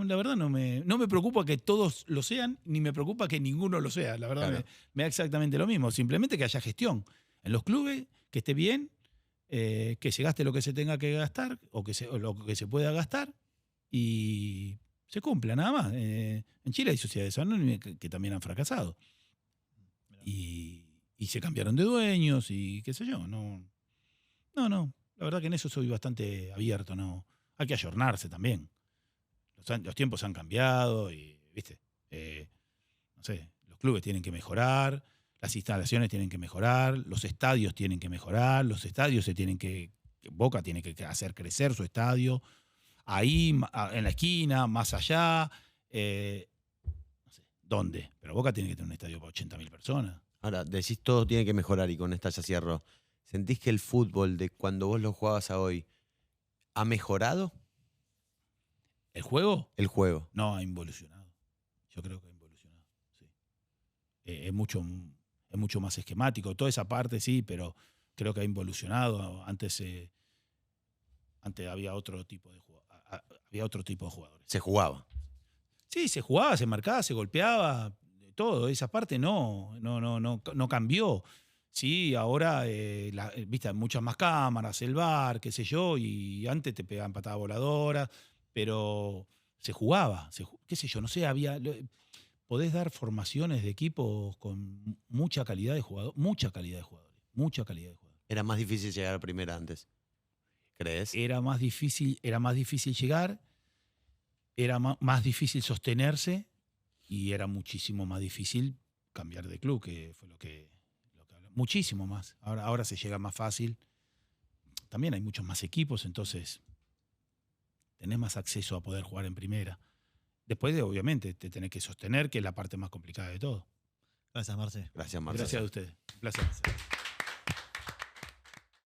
La verdad no me preocupa que todos lo sean, ni me preocupa que ninguno lo sea. La verdad, claro, me da exactamente lo mismo. Simplemente que haya gestión en los clubes, que esté bien, que se gaste lo que se tenga que gastar o lo que se pueda gastar y se cumpla, nada más. En Chile hay sociedades anónimas que también han fracasado y se cambiaron de dueños y qué sé yo. No, la verdad que en eso soy bastante abierto. No, hay que ayornarse también. Los tiempos han cambiado y, ¿viste? No sé, los clubes tienen que mejorar. Las instalaciones tienen que mejorar, los estadios tienen que mejorar, los estadios Boca tiene que hacer crecer su estadio, ahí, en la esquina, más allá, no sé dónde, pero Boca tiene que tener un estadio para 80.000 personas. Ahora, decís todo tiene que mejorar, y con esta ya cierro. ¿Sentís que el fútbol de cuando vos lo jugabas a hoy ha mejorado ¿El juego? el juego? No, ha involucionado. Yo creo que ha involucionado, sí. Es mucho más esquemático. Toda esa parte sí, pero creo que ha involucionado. Antes había otro tipo de jugadores. Se jugaba. Sí, se jugaba, se marcaba, se golpeaba, todo. Esa parte no cambió. Sí, ahora, viste, hay muchas más cámaras, el VAR, qué sé yo, y antes te pegaban patadas voladoras, pero se jugaba, qué sé yo, no sé, podés dar formaciones de equipos con mucha calidad de jugadores, mucha calidad de jugadores. Era más difícil llegar a primera antes. ¿Crees? Era más difícil llegar, era más difícil sostenerse y era muchísimo más difícil cambiar de club, que fue lo que hablamos. Muchísimo más. Ahora se llega más fácil. También hay muchos más equipos, entonces tenés más acceso a poder jugar en primera. Después, obviamente, te tenés que sostener, que es la parte más complicada de todo. Gracias, Marce. Gracias, Marcelo. Gracias a ustedes. Un placer.